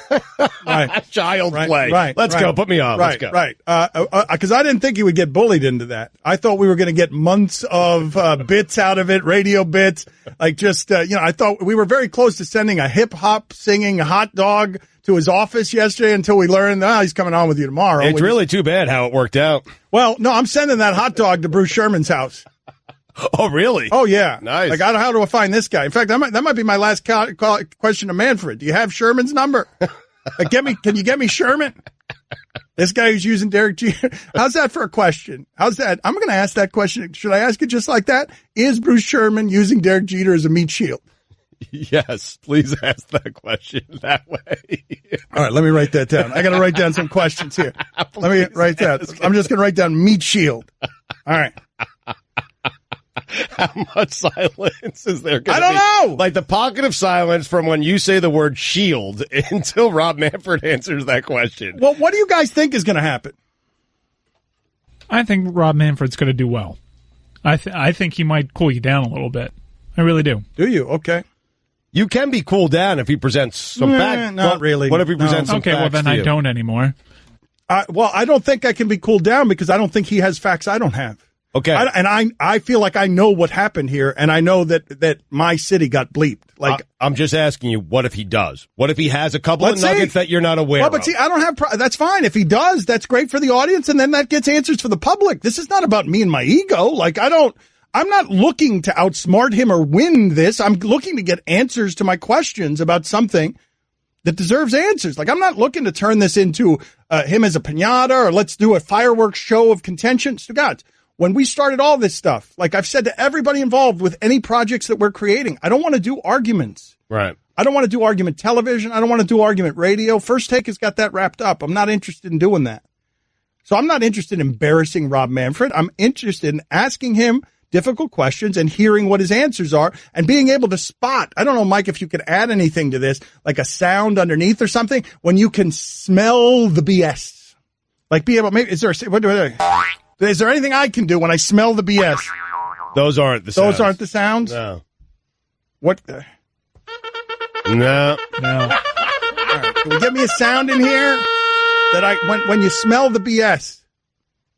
child play. Right, Let's go. Put me on. Let's go. Right. Because I didn't think he would get bullied into that. I thought we were going to get months of bits out of it, radio bits. Like just, I thought we were very close to sending a hip-hop singing hot dog to his office yesterday until we learned, he's coming on with you tomorrow. It's really too bad how it worked out. Well, no, I'm sending that hot dog to Bruce Sherman's house. Oh, really? Oh, yeah. Nice. Like, how do I find this guy? In fact, that might be my last question to Manfred. Do you have Sherman's number? Can you get me Sherman? This guy who's using Derek Jeter. How's that for a question? How's that? I'm going to ask that question. Should I ask it just like that? Is Bruce Sherman using Derek Jeter as a meat shield? Yes, please ask that question that way. All right, let me write that down. I got to write down some questions here. Let me write that. I'm just going to write down meat shield. All right. How much silence is there going to be? I don't know. Like the pocket of silence from when you say the word shield until Rob Manfred answers that question. Well, what do you guys think is going to happen? I think Rob Manfred's going to do well. I think he might cool you down a little bit. I really do. Do you? Okay. You can be cooled down if he presents some facts. Not really. What if he presents some facts? Okay, well, then I don't anymore. Well, I don't think I can be cooled down because I don't think he has facts I don't have. Okay. I feel like I know what happened here, and I know that my city got bleeped. Like I'm just asking you, what if he does? What if he has a couple of nuggets that you're not aware of? Well, but see, I don't have that's fine. If he does, that's great for the audience, and then that gets answers for the public. This is not about me and my ego. Like, I'm not looking to outsmart him or win this. I'm looking to get answers to my questions about something that deserves answers. Like, I'm not looking to turn this into him as a piñata or let's do a fireworks show of contention. Stugotz, when we started all this stuff, like I've said to everybody involved with any projects that we're creating, I don't want to do arguments. Right. I don't want to do argument television. I don't want to do argument radio. First Take has got that wrapped up. I'm not interested in doing that. So I'm not interested in embarrassing Rob Manfred. I'm interested in asking him difficult questions and hearing what his answers are and being able to spot. I don't know, Mike, if you could add anything to this, like a sound underneath or something, when you can smell the BS. Like be able, maybe, is there anything I can do when I smell the BS? Those aren't the sounds. Those aren't the sounds? No. What? No. All right, can we get me a sound in here that when you smell the BS?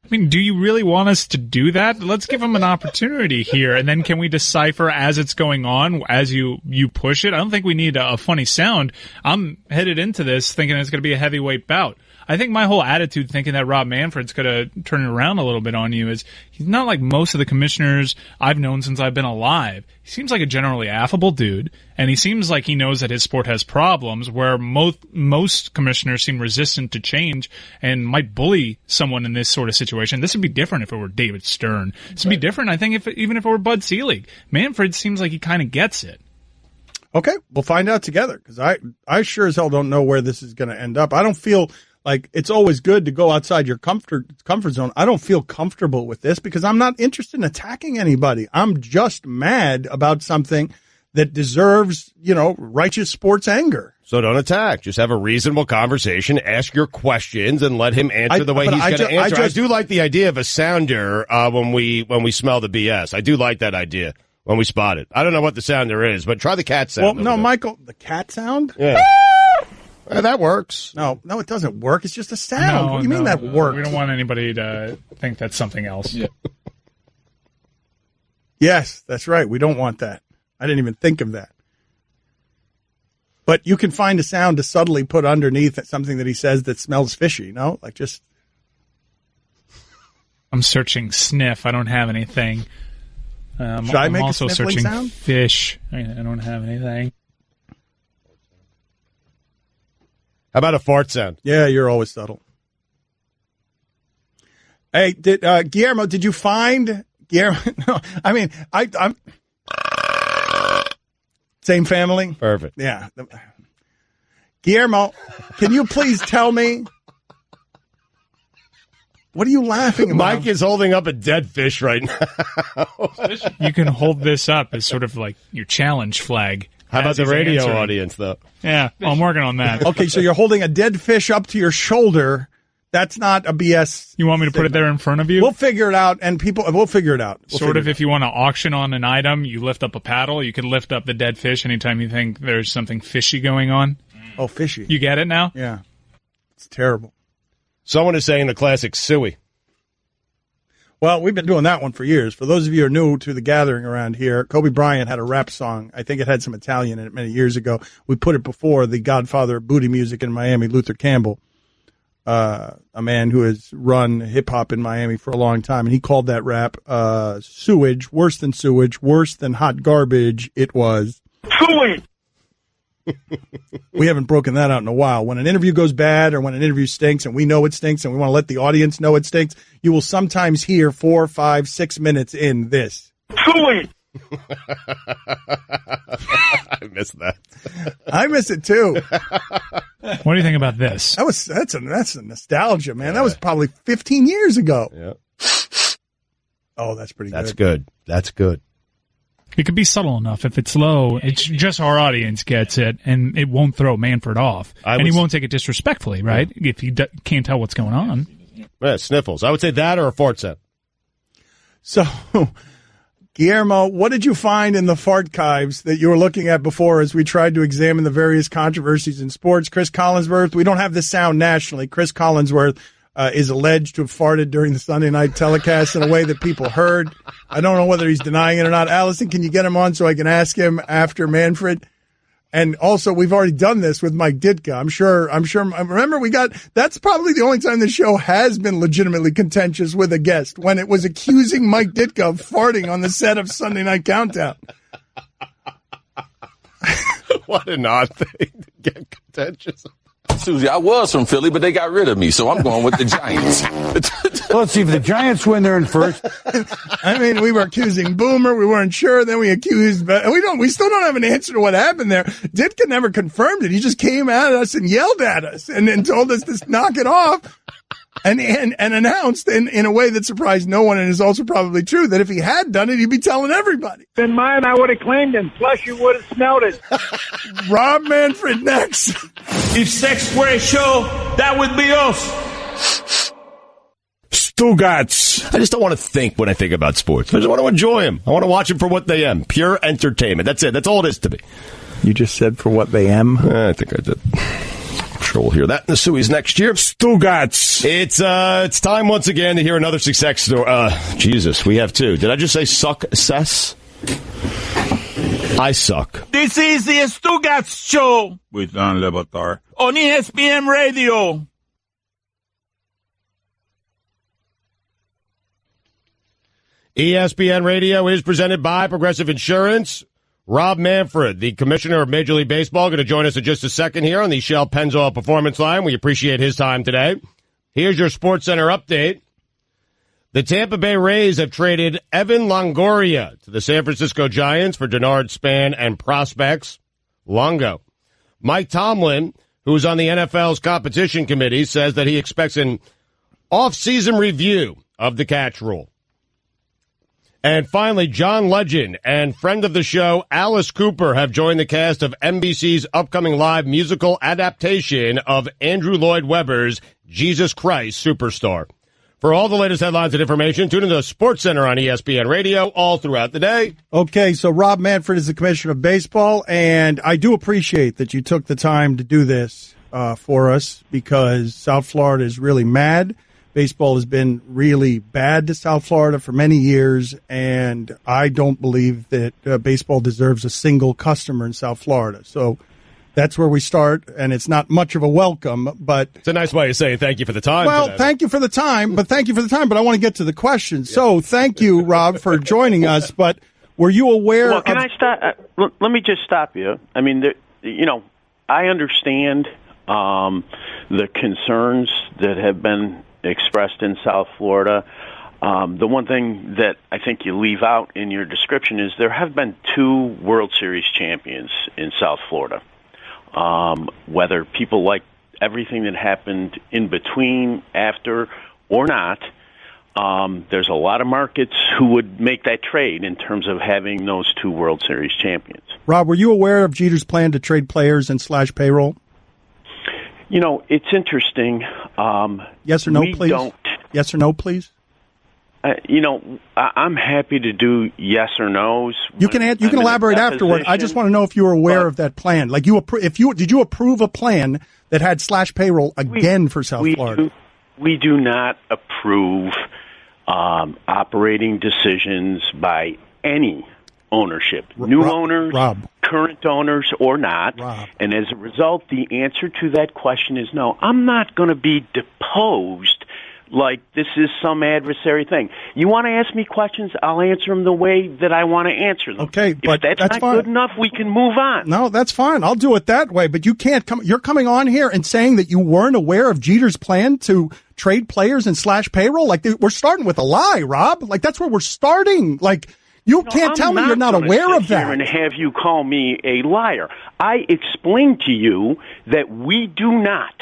I mean, do you really want us to do that? Let's give him an opportunity here, and then can we decipher as it's going on, as you push it? I don't think we need a funny sound. I'm headed into this thinking it's going to be a heavyweight bout. I think my whole attitude thinking that Rob Manfred's going to turn it around a little bit on you is he's not like most of the commissioners I've known since I've been alive. He seems like a generally affable dude, and he seems like he knows that his sport has problems where most commissioners seem resistant to change and might bully someone in this sort of situation. This would be different if it were David Stern. This would be different, I think, even if it were Bud Selig. Manfred seems like he kind of gets it. Okay, we'll find out together because I sure as hell don't know where this is going to end up. I don't feel like it's always good to go outside your comfort zone. I don't feel comfortable with this because I'm not interested in attacking anybody. I'm just mad about something that deserves, righteous sports anger. So don't attack. Just have a reasonable conversation, ask your questions, and let him answer the way he's going to answer. I do like the idea of a sounder when we smell the BS. I do like that idea when we spot it. I don't know what the sounder is, but try the cat sound. Well, no, Michael, the cat sound? Yeah. That works. No, it doesn't work. It's just a sound. What do you mean that works? We don't want anybody to think that's something else. Yeah. Yes, that's right. We don't want that. I didn't even think of that. But you can find a sound to subtly put underneath something that he says that smells fishy, no? Like just... I'm searching sniff. I don't have anything. Should I make I'm also a sniffling searching sound? Fish. I don't have anything. How about a fart sound? Yeah, you're always subtle. Hey, Guillermo, did you find Guillermo? No, I mean, I'm same family. Perfect. Yeah. Guillermo, can you please tell me? What are you laughing about? Mike is holding up a dead fish right now. You can hold this up as sort of like your challenge flag. How about the radio audience, though? Yeah, well, I'm working on that. Okay, so you're holding a dead fish up to your shoulder. That's not a BS. You want me to put it there in front of you? We'll figure it out, and we'll figure it out. If you want to auction on an item, you lift up a paddle. You can lift up the dead fish anytime you think there's something fishy going on. Oh, fishy. You get it now? Yeah. It's terrible. Someone is saying the classic suey. Well, we've been doing that one for years. For those of you who are new to the gathering around here, Kobe Bryant had a rap song. I think it had some Italian in it many years ago. We put it before the godfather of booty music in Miami, Luther Campbell, a man who has run hip-hop in Miami for a long time. And he called that rap sewage, worse than hot garbage. It was. Suey! We haven't broken that out in a while. When an interview goes bad or when an interview stinks and we know it stinks and we want to let the audience know it stinks, you will sometimes hear 4, 5, 6 minutes in this. Suey! I miss that. I miss it too. What do you think about this? That's a nostalgia, man. That was probably 15 years ago. Yeah. Oh, that's pretty That's good. That's good. It could be subtle enough. If it's low, it's just our audience gets it, and it won't throw Manfred off. And he won't take it disrespectfully, right? If he can't tell what's going on. Yeah, sniffles. I would say that or a fart set. So, Guillermo, what did you find in the fart archives that you were looking at before as we tried to examine the various controversies in sports? Chris Collinsworth, we don't have this sound nationally. Chris Collinsworth is alleged to have farted during the Sunday night telecast in a way that people heard. I don't know whether he's denying it or not. Allison, can you get him on so I can ask him after Manfred? And also, we've already done this with Mike Ditka. I'm sure, remember that's probably the only time the show has been legitimately contentious with a guest, when it was accusing Mike Ditka of farting on the set of Sunday Night Countdown. What an odd thing to get contentious. Susie, I was from Philly, but they got rid of me, so I'm going with the Giants. Well, let's see, if the Giants win, they're in first. I mean, we were accusing Boomer. We weren't sure. Then we accused, but we still don't have an answer to what happened there. Ditka never confirmed it. He just came at us and yelled at us and then told us to knock it off. And announced in a way that surprised no one, and is also probably true, that if he had done it, he'd be telling everybody. Been mine, I would have claimed him. Plus, you would have smelled it. Rob Manfred next. If sex were a show, that would be us. Stugotz. I just don't want to think when I think about sports. I just want to enjoy them. I want to watch them for what they am. Pure entertainment. That's it. That's all it is to me. You just said for what they am? I think I did. Sure, we'll hear that in the Sueys next year. Stugotz. It's time once again to hear another success story. Jesus, we have two. Did I just say success? I suck. This is the Stugotz Show with Dan Le Batard on ESPN Radio. ESPN Radio is presented by Progressive Insurance. Rob Manfred, the commissioner of Major League Baseball, going to join us in just a second here on the Shell Pennzoil Performance Line. We appreciate his time today. Here's your SportsCenter update. The Tampa Bay Rays have traded Evan Longoria to the San Francisco Giants for Denard Span and prospects. Longo. Mike Tomlin, who's on the NFL's competition committee, says that he expects an off-season review of the catch rule. And finally, John Legend and friend of the show, Alice Cooper, have joined the cast of NBC's upcoming live musical adaptation of Andrew Lloyd Webber's Jesus Christ Superstar. For all the latest headlines and information, tune into the SportsCenter on ESPN Radio all throughout the day. Okay, so Rob Manfred is the commissioner of baseball, and I do appreciate that you took the time to do this for us, because South Florida is really mad. Baseball has been really bad to South Florida for many years, and I don't believe that baseball deserves a single customer in South Florida. So that's where we start, and it's not much of a welcome, but it's a nice way to say thank you for the time. Well, today. thank you for the time, but I want to get to the question. Yeah. So thank you, Rob, for joining us, but were you aware Well, can I stop? Let me just stop you. I mean, I understand the concerns that have been expressed in South Florida. The one thing that I think you leave out in your description is there have been 2 World Series champions in South Florida. Whether people like everything that happened in between, after, or not, there's a lot of markets who would make that trade in terms of having those 2 World Series champions. Rob, were you aware of Jeter's plan to trade players and slash payroll? It's interesting. Yes or no, please? Yes or no, please? I'm happy to do yes or no's. You can elaborate afterward. I just want to know if you were aware of that plan. Like, did you approve a plan that had slash payroll again for South Florida? We do not approve operating decisions by any ownership, new owners, current owners, or not. And as a result, the answer to that question is no. I'm not going to be deposed like this is some adversary thing. You want to ask me questions, I'll answer them the way that I want to answer them. Okay, but if that's not fine. good enough, we can move on. No, that's fine. I'll do it that way. But you can't come. You're coming on here and saying that you weren't aware of Jeter's plan to trade players and slash payroll. Like we're starting with a lie, Rob. Like that's where we're starting. Like you can't tell me you're not aware of that. And have you call me a liar? I explained to you that we do not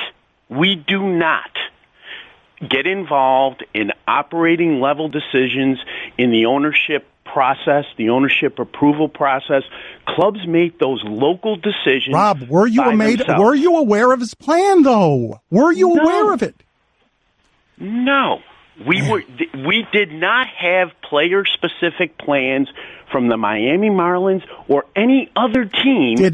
get involved in operating level decisions in the ownership process, the ownership approval process. Clubs make those local decisions. Rob, were you aware of his plan though? Were you aware of it? No. We did not have player specific plans from the Miami Marlins or any other team we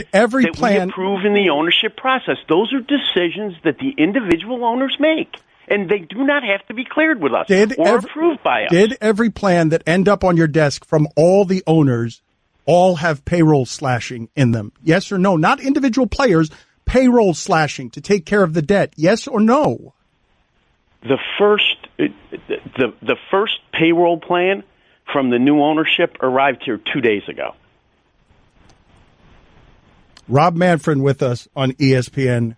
approve in the ownership process. Those are decisions that the individual owners make. And they do not have to be cleared with us or approved by us. Did every plan that end up on your desk from all the owners all have payroll slashing in them? Yes or no? Not individual players, payroll slashing to take care of the debt. Yes or no? The first payroll plan from the new ownership arrived here 2 days ago. Rob Manfred with us on ESPN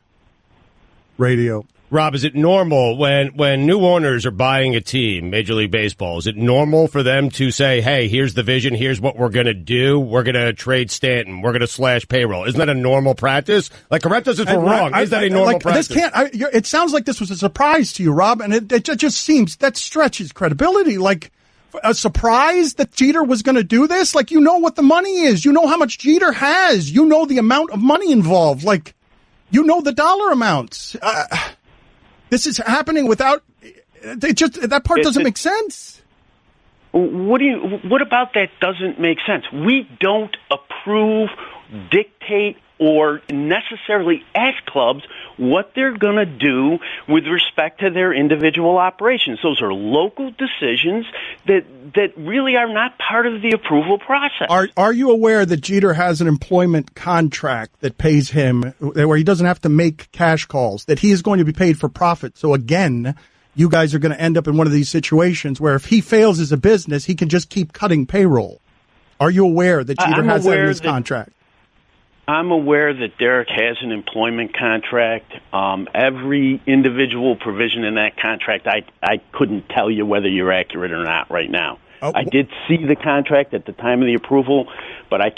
Radio. Rob, is it normal when new owners are buying a team, Major League Baseball, is it normal for them to say, hey, here's the vision, here's what we're going to do, we're going to trade Stanton, we're going to slash payroll? Isn't that a normal practice? Like, correct us if we're wrong. Is that a normal practice? It sounds like this was a surprise to you, Rob, and it just seems that stretches credibility. Like, a surprise that Jeter was going to do this? Like, you know what the money is. You know how much Jeter has. You know the amount of money involved. Like, you know the dollar amounts. This is happening without that part doesn't make sense. What about that doesn't make sense? We don't approve, dictate, or necessarily ask clubs what they're going to do with respect to their individual operations. Those are local decisions that really are not part of the approval process. Are you aware that Jeter has an employment contract that pays him where he doesn't have to make cash calls, that he is going to be paid for profit? So again, you guys are going to end up in one of these situations where if he fails as a business, he can just keep cutting payroll. Are you aware that Jeter has that in his contract? I'm aware that Derek has an employment contract. Every individual provision in that contract, I couldn't tell you whether you're accurate or not right now. I did see the contract at the time of the approval, but I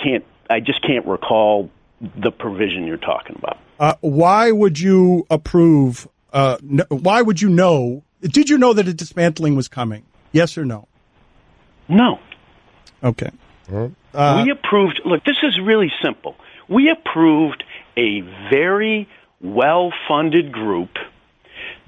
just can't recall the provision you're talking about. Why would you approve? Why would you know? Did you know that a dismantling was coming? Yes or no? No. Okay. We approved. Look, this is really simple. We approved a very well-funded group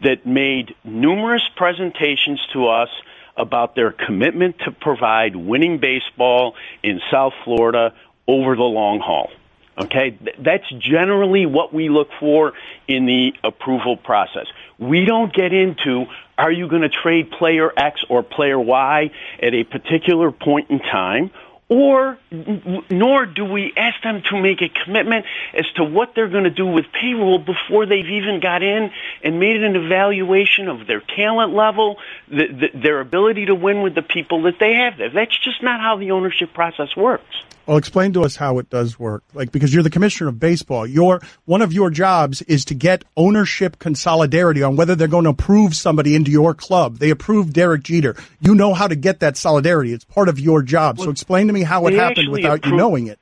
that made numerous presentations to us about their commitment to provide winning baseball in South Florida over the long haul. Okay? That's generally what we look for in the approval process. We don't get into, are you going to trade player X or player Y at a particular point in time, nor do we ask them to make a commitment as to what they're going to do with payroll before they've even got in and made an evaluation of their talent level, their ability to win with the people that they have there. That's just not how the ownership process works. Well, explain to us how it does work. Like, because you're the commissioner of baseball, one of your jobs is to get ownership consolidarity on whether they're going to approve somebody into your club. They approved Derek Jeter. You know how to get that solidarity. It's part of your job. So explain to me how it happened without you knowing it.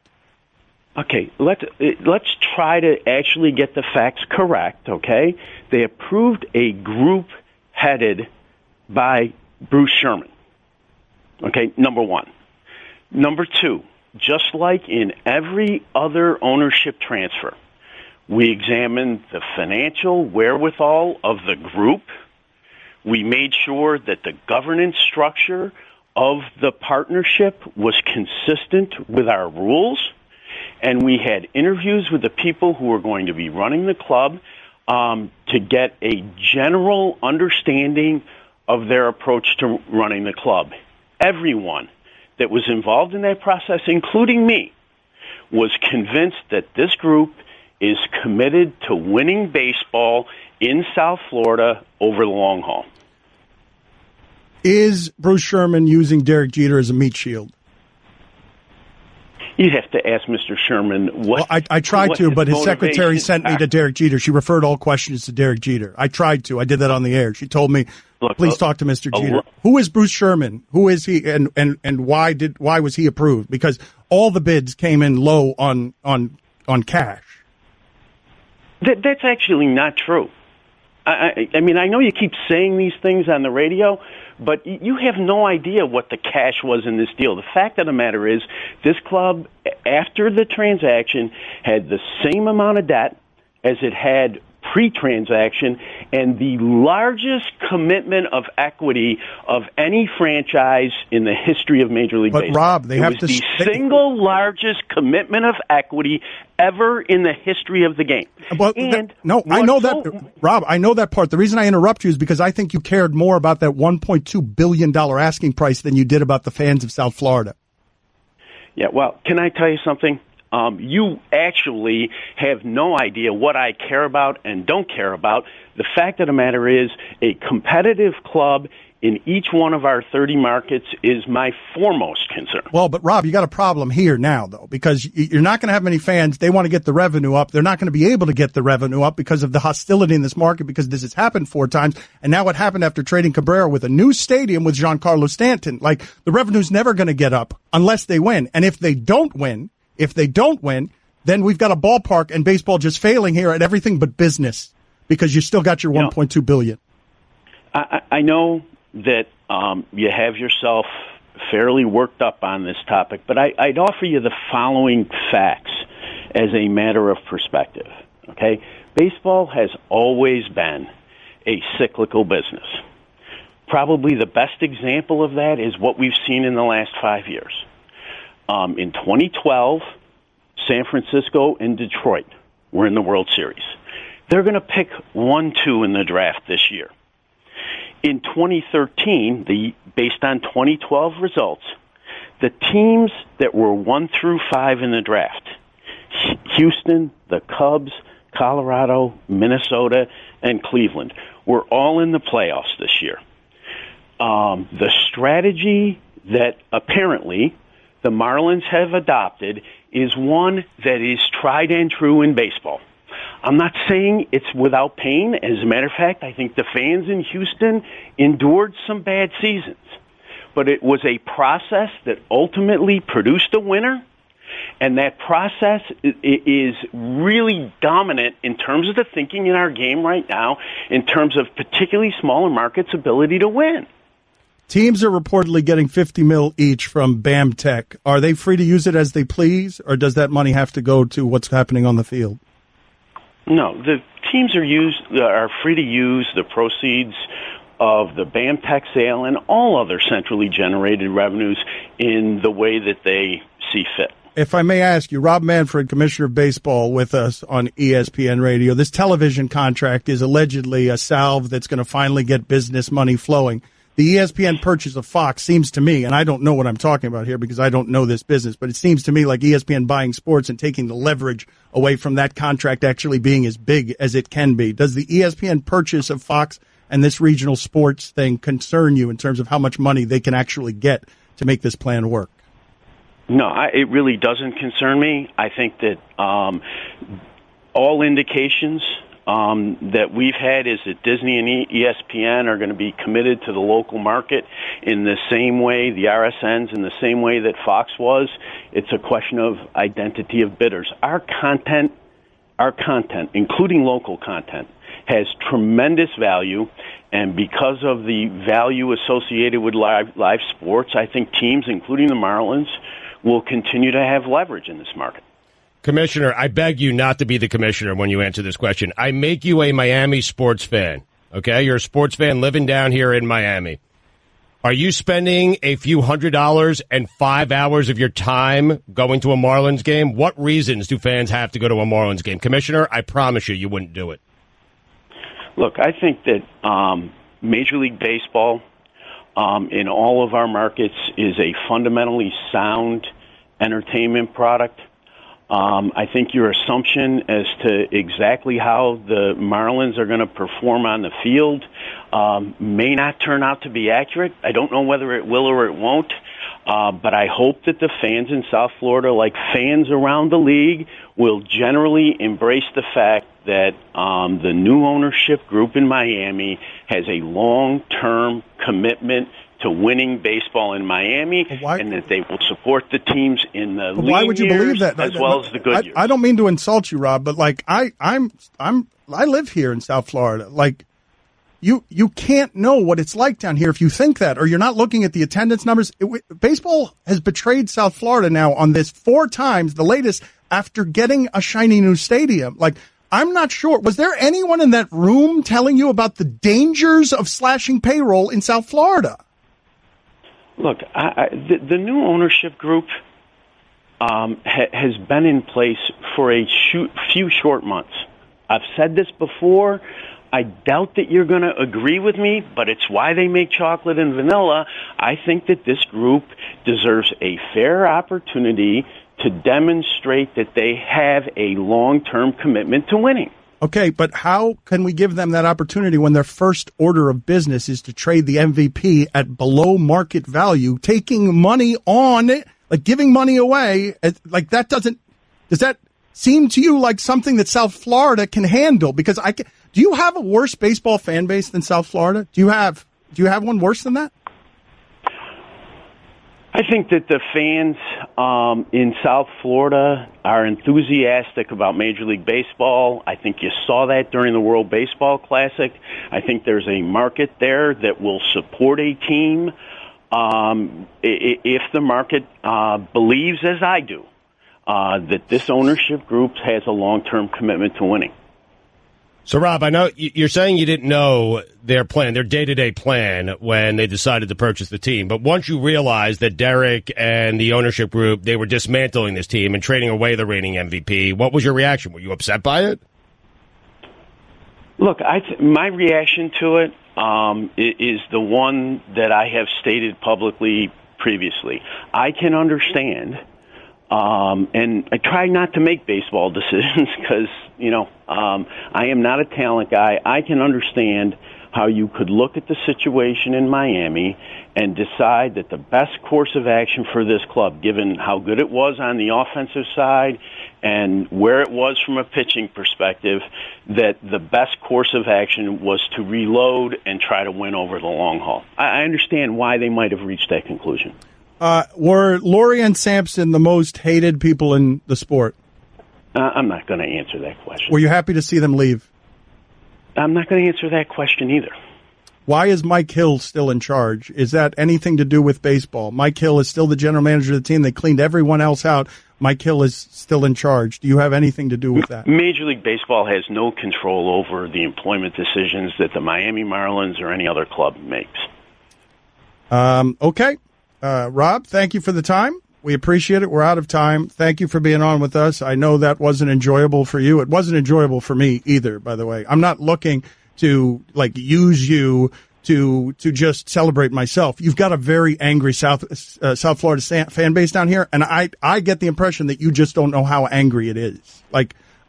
Okay, let's try to actually get the facts correct, okay? They approved a group headed by Bruce Sherman. Okay, number one. Number two, just like in every other ownership transfer, we examined the financial wherewithal of the group. We made sure that the governance structure of the partnership was consistent with our rules, and we had interviews with the people who were going to be running the club to get a general understanding of their approach to running the club. Everyone that was involved in that process, including me, was convinced that this group is committed to winning baseball in South Florida over the long haul. Is Bruce Sherman using Derek Jeter as a meat shield? You'd have to ask Mr. Sherman what. Well, I tried to, but his secretary sent me to Derek Jeter. She referred all questions to Derek Jeter. I tried to. I did that on the air. She told me, please talk to Mr. Jeter. Who is Bruce Sherman? Who is he, and why was he approved? Because all the bids came in low on cash. That's actually not true. I mean, I know you keep saying these things on the radio, but you have no idea what the cash was in this deal. The fact of the matter is, this club, after the transaction, had the same amount of debt as it had pre-transaction, and the largest commitment of equity of any franchise in the history of Major League Baseball. But Rob, they have to the single largest commitment of equity ever in the history of the game. Well, I know that, Rob. I know that part. The reason I interrupt you is because I think you cared more about that $1.2 billion asking price than you did about the fans of South Florida. Yeah. Well, can I tell you something? You actually have no idea what I care about and don't care about. The fact of the matter is, a competitive club in each one of our 30 markets is my foremost concern. Well, but Rob, you got a problem here now, though, because you're not going to have many fans. They want to get the revenue up. They're not going to be able to get the revenue up because of the hostility in this market, because this has happened 4 times. And now it happened after trading Cabrera with a new stadium with Giancarlo Stanton. Like, the revenue's never going to get up unless they win. And if they don't win, then we've got a ballpark and baseball just failing here at everything but business, because you still got your $1.2 billion. I know that you have yourself fairly worked up on this topic, but I'd offer you the following facts as a matter of perspective. Okay, baseball has always been a cyclical business. Probably the best example of that is what we've seen in the last 5 years. In 2012, San Francisco and Detroit were in the World Series. They're going to pick 1-2 in the draft this year. In 2013, based on 2012 results, the teams that were 1 through 5 in the draft, Houston, the Cubs, Colorado, Minnesota, and Cleveland, were all in the playoffs this year. The strategy that apparently the Marlins have adopted is one that is tried and true in baseball. I'm not saying it's without pain. As a matter of fact, I think the fans in Houston endured some bad seasons. But it was a process that ultimately produced a winner, and that process is really dominant in terms of the thinking in our game right now, in terms of particularly smaller markets' ability to win. Teams are reportedly getting $50 million each from BAM Tech. Are they free to use it as they please, or does that money have to go to what's happening on the field? No, the teams are free to use the proceeds of the BAM Tech sale and all other centrally generated revenues in the way that they see fit. If I may ask you, Rob Manfred, Commissioner of Baseball, with us on ESPN Radio. This television contract is allegedly a salve that's going to finally get business money flowing. The ESPN purchase of Fox seems to me, and I don't know what I'm talking about here because I don't know this business, but it seems to me like ESPN buying sports and taking the leverage away from that contract actually being as big as it can be. Does the ESPN purchase of Fox and this regional sports thing concern you in terms of how much money they can actually get to make this plan work? No, it really doesn't concern me. I think that all indications that we've had is that Disney and ESPN are going to be committed to the local market in the same way, the RSNs in the same way that Fox was. It's a question of identity of bidders. Our content, including local content, has tremendous value, and because of the value associated with live sports, I think teams, including the Marlins, will continue to have leverage in this market. Commissioner, I beg you not to be the commissioner when you answer this question. I make you a Miami sports fan, okay? You're a sports fan living down here in Miami. Are you spending a few $100s and 5 hours of your time going to a Marlins game? What reasons do fans have to go to a Marlins game? Commissioner, I promise you wouldn't do it. Look, I think that Major League Baseball in all of our markets is a fundamentally sound entertainment product. I think your assumption as to exactly how the Marlins are going to perform on the field may not turn out to be accurate. I don't know whether it will or it won't. But I hope that the fans in South Florida, like fans around the league, will generally embrace the fact that the new ownership group in Miami has a long-term commitment to winning baseball in Miami, and that they will support the teams in the lean why would you believe that? as well as the good years. I don't mean to insult you, Rob, but like I live here in South Florida. Like you can't know what it's like down here if you think that, or you're not looking at the attendance numbers. Baseball has betrayed South Florida now on this 4 times, the latest after getting a shiny new stadium. Like, I'm not sure. Was there anyone in that room telling you about the dangers of slashing payroll in South Florida? Look, the new ownership group has been in place for a few short months. I've said this before. I doubt that you're going to agree with me, but it's why they make chocolate and vanilla. I think that this group deserves a fair opportunity to demonstrate that they have a long-term commitment to winning. Okay, but how can we give them that opportunity when their first order of business is to trade the MVP at below market value, taking money on it, like giving money away? Like that does that seem to you like something that South Florida can handle? Because do you have a worse baseball fan base than South Florida? Do you have one worse than that? I think that the fans in South Florida are enthusiastic about Major League Baseball. I think you saw that during the World Baseball Classic. I think there's a market there that will support a team if the market believes, as I do, that this ownership group has a long-term commitment to winning. So, Rob, I know you're saying you didn't know their plan, their day-to-day plan, when they decided to purchase the team. But once you realized that Derek and the ownership group, they were dismantling this team and trading away the reigning MVP, what was your reaction? Were you upset by it? Look, my reaction to it is the one that I have stated publicly previously. I can understand. And I try not to make baseball decisions because, I am not a talent guy. I can understand how you could look at the situation in Miami and decide that the best course of action for this club, given how good it was on the offensive side and where it was from a pitching perspective, that the best course of action was to reload and try to win over the long haul. I understand why they might have reached that conclusion. Were Laurie and Sampson the most hated people in the sport? I'm not going to answer that question. Were you happy to see them leave? I'm not going to answer that question either. Why is Mike Hill still in charge? Is that anything to do with baseball? Mike Hill is still the general manager of the team. They cleaned everyone else out. Mike Hill is still in charge. Do you have anything to do with that? Major League Baseball has no control over the employment decisions that the Miami Marlins or any other club makes. Okay. Rob, thank you for the time. We appreciate it. We're out of time. Thank you for being on with us. I know that wasn't enjoyable for you. It wasn't enjoyable for me either, by the way. I'm not looking to use you to just celebrate myself. You've got a very angry South Florida fan base down here, and I get the impression that you just don't know how angry it is.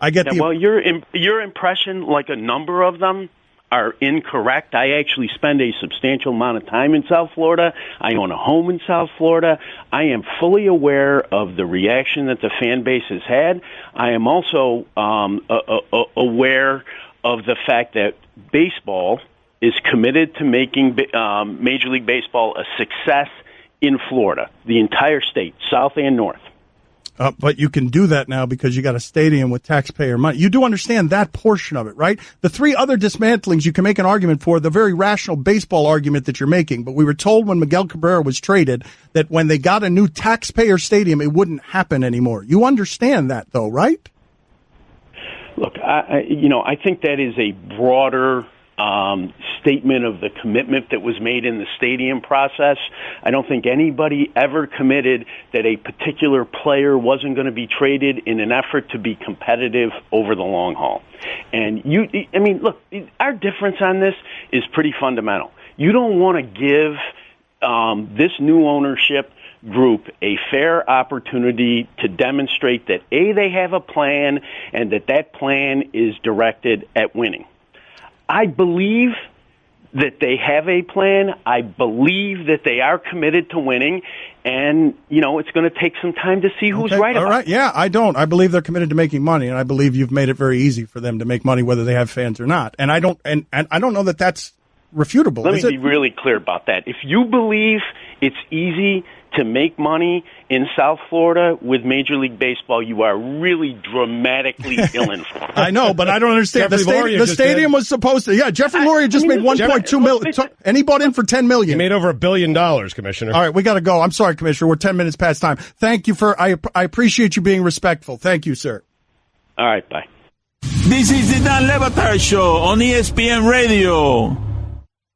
Your impression, like a number of them, are incorrect. I actually spend a substantial amount of time in South Florida. I own a home in South Florida. I am fully aware of the reaction that the fan base has had. I am also aware of the fact that baseball is committed to making Major League Baseball a success in Florida, the entire state, south and north. But you can do that now because you got a stadium with taxpayer money. You do understand that portion of it, right? The 3 other dismantlings you can make an argument for, the very rational baseball argument that you're making. But we were told when Miguel Cabrera was traded that when they got a new taxpayer stadium, it wouldn't happen anymore. You understand that, though, right? Look, I think that is a broader statement of the commitment that was made in the stadium process. I don't think anybody ever committed that a particular player wasn't going to be traded in an effort to be competitive over the long haul. And look, our difference on this is pretty fundamental. You don't want to give this new ownership group a fair opportunity to demonstrate that, A, they have a plan and that plan is directed at winning. I believe that they have a plan. I believe that they are committed to winning, and, it's going to take some time to see who's right about it. All right, yeah, I don't. I believe they're committed to making money, and I believe you've made it very easy for them to make money whether they have fans or not. And I don't know that that's refutable. Let me be really clear about that. If you believe it's easy to make money in South Florida with Major League Baseball, you are really dramatically ill-informed. I know, but I don't understand. The stadium was supposed to. Yeah, Jeffrey Luria just made $1.2 million, and he bought in for $10 million. He made over $1 billion, Commissioner. All right, we got to go. I'm sorry, Commissioner. We're 10 minutes past time. Thank you I appreciate you being respectful. Thank you, sir. All right, bye. This is the Dan Lebatard Show on ESPN Radio.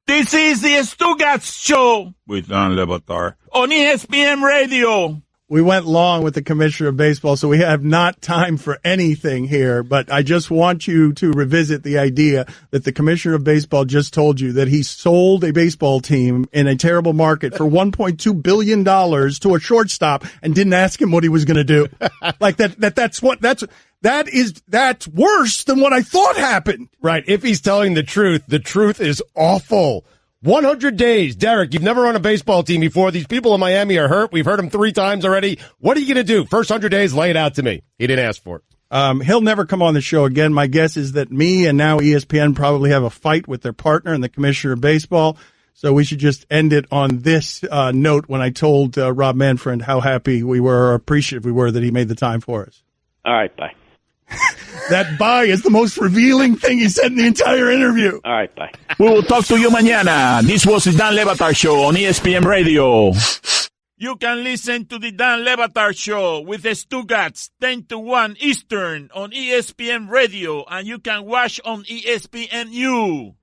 This is the Stugotz Show with Dan Lebatard on ESPN Radio. We went long with the Commissioner of Baseball, so we have not time for anything here, but I just want you to revisit the idea that the Commissioner of Baseball just told you that he sold a baseball team in a terrible market for $1.2 billion to a shortstop and didn't ask him what he was going to do. Like that's worse than what I thought happened. Right. If he's telling the truth is awful. 100 days. Derek, you've never run a baseball team before. These people in Miami are hurt. We've heard them 3 times already. What are you going to do? First 100 days, lay it out to me. He didn't ask for it. He'll never come on the show again. My guess is that me and now ESPN probably have a fight with their partner and the Commissioner of Baseball. So we should just end it on this note when I told Rob Manfred how happy we were or appreciative we were that he made the time for us. All right, bye. That bye is the most revealing thing he said in the entire interview. All right, bye. We will talk to you mañana. This was the Dan Lebatard Show on ESPN Radio. You can listen to the Dan Lebatard Show with the Stugotz 10 to 1 Eastern on ESPN Radio, and you can watch on ESPNU.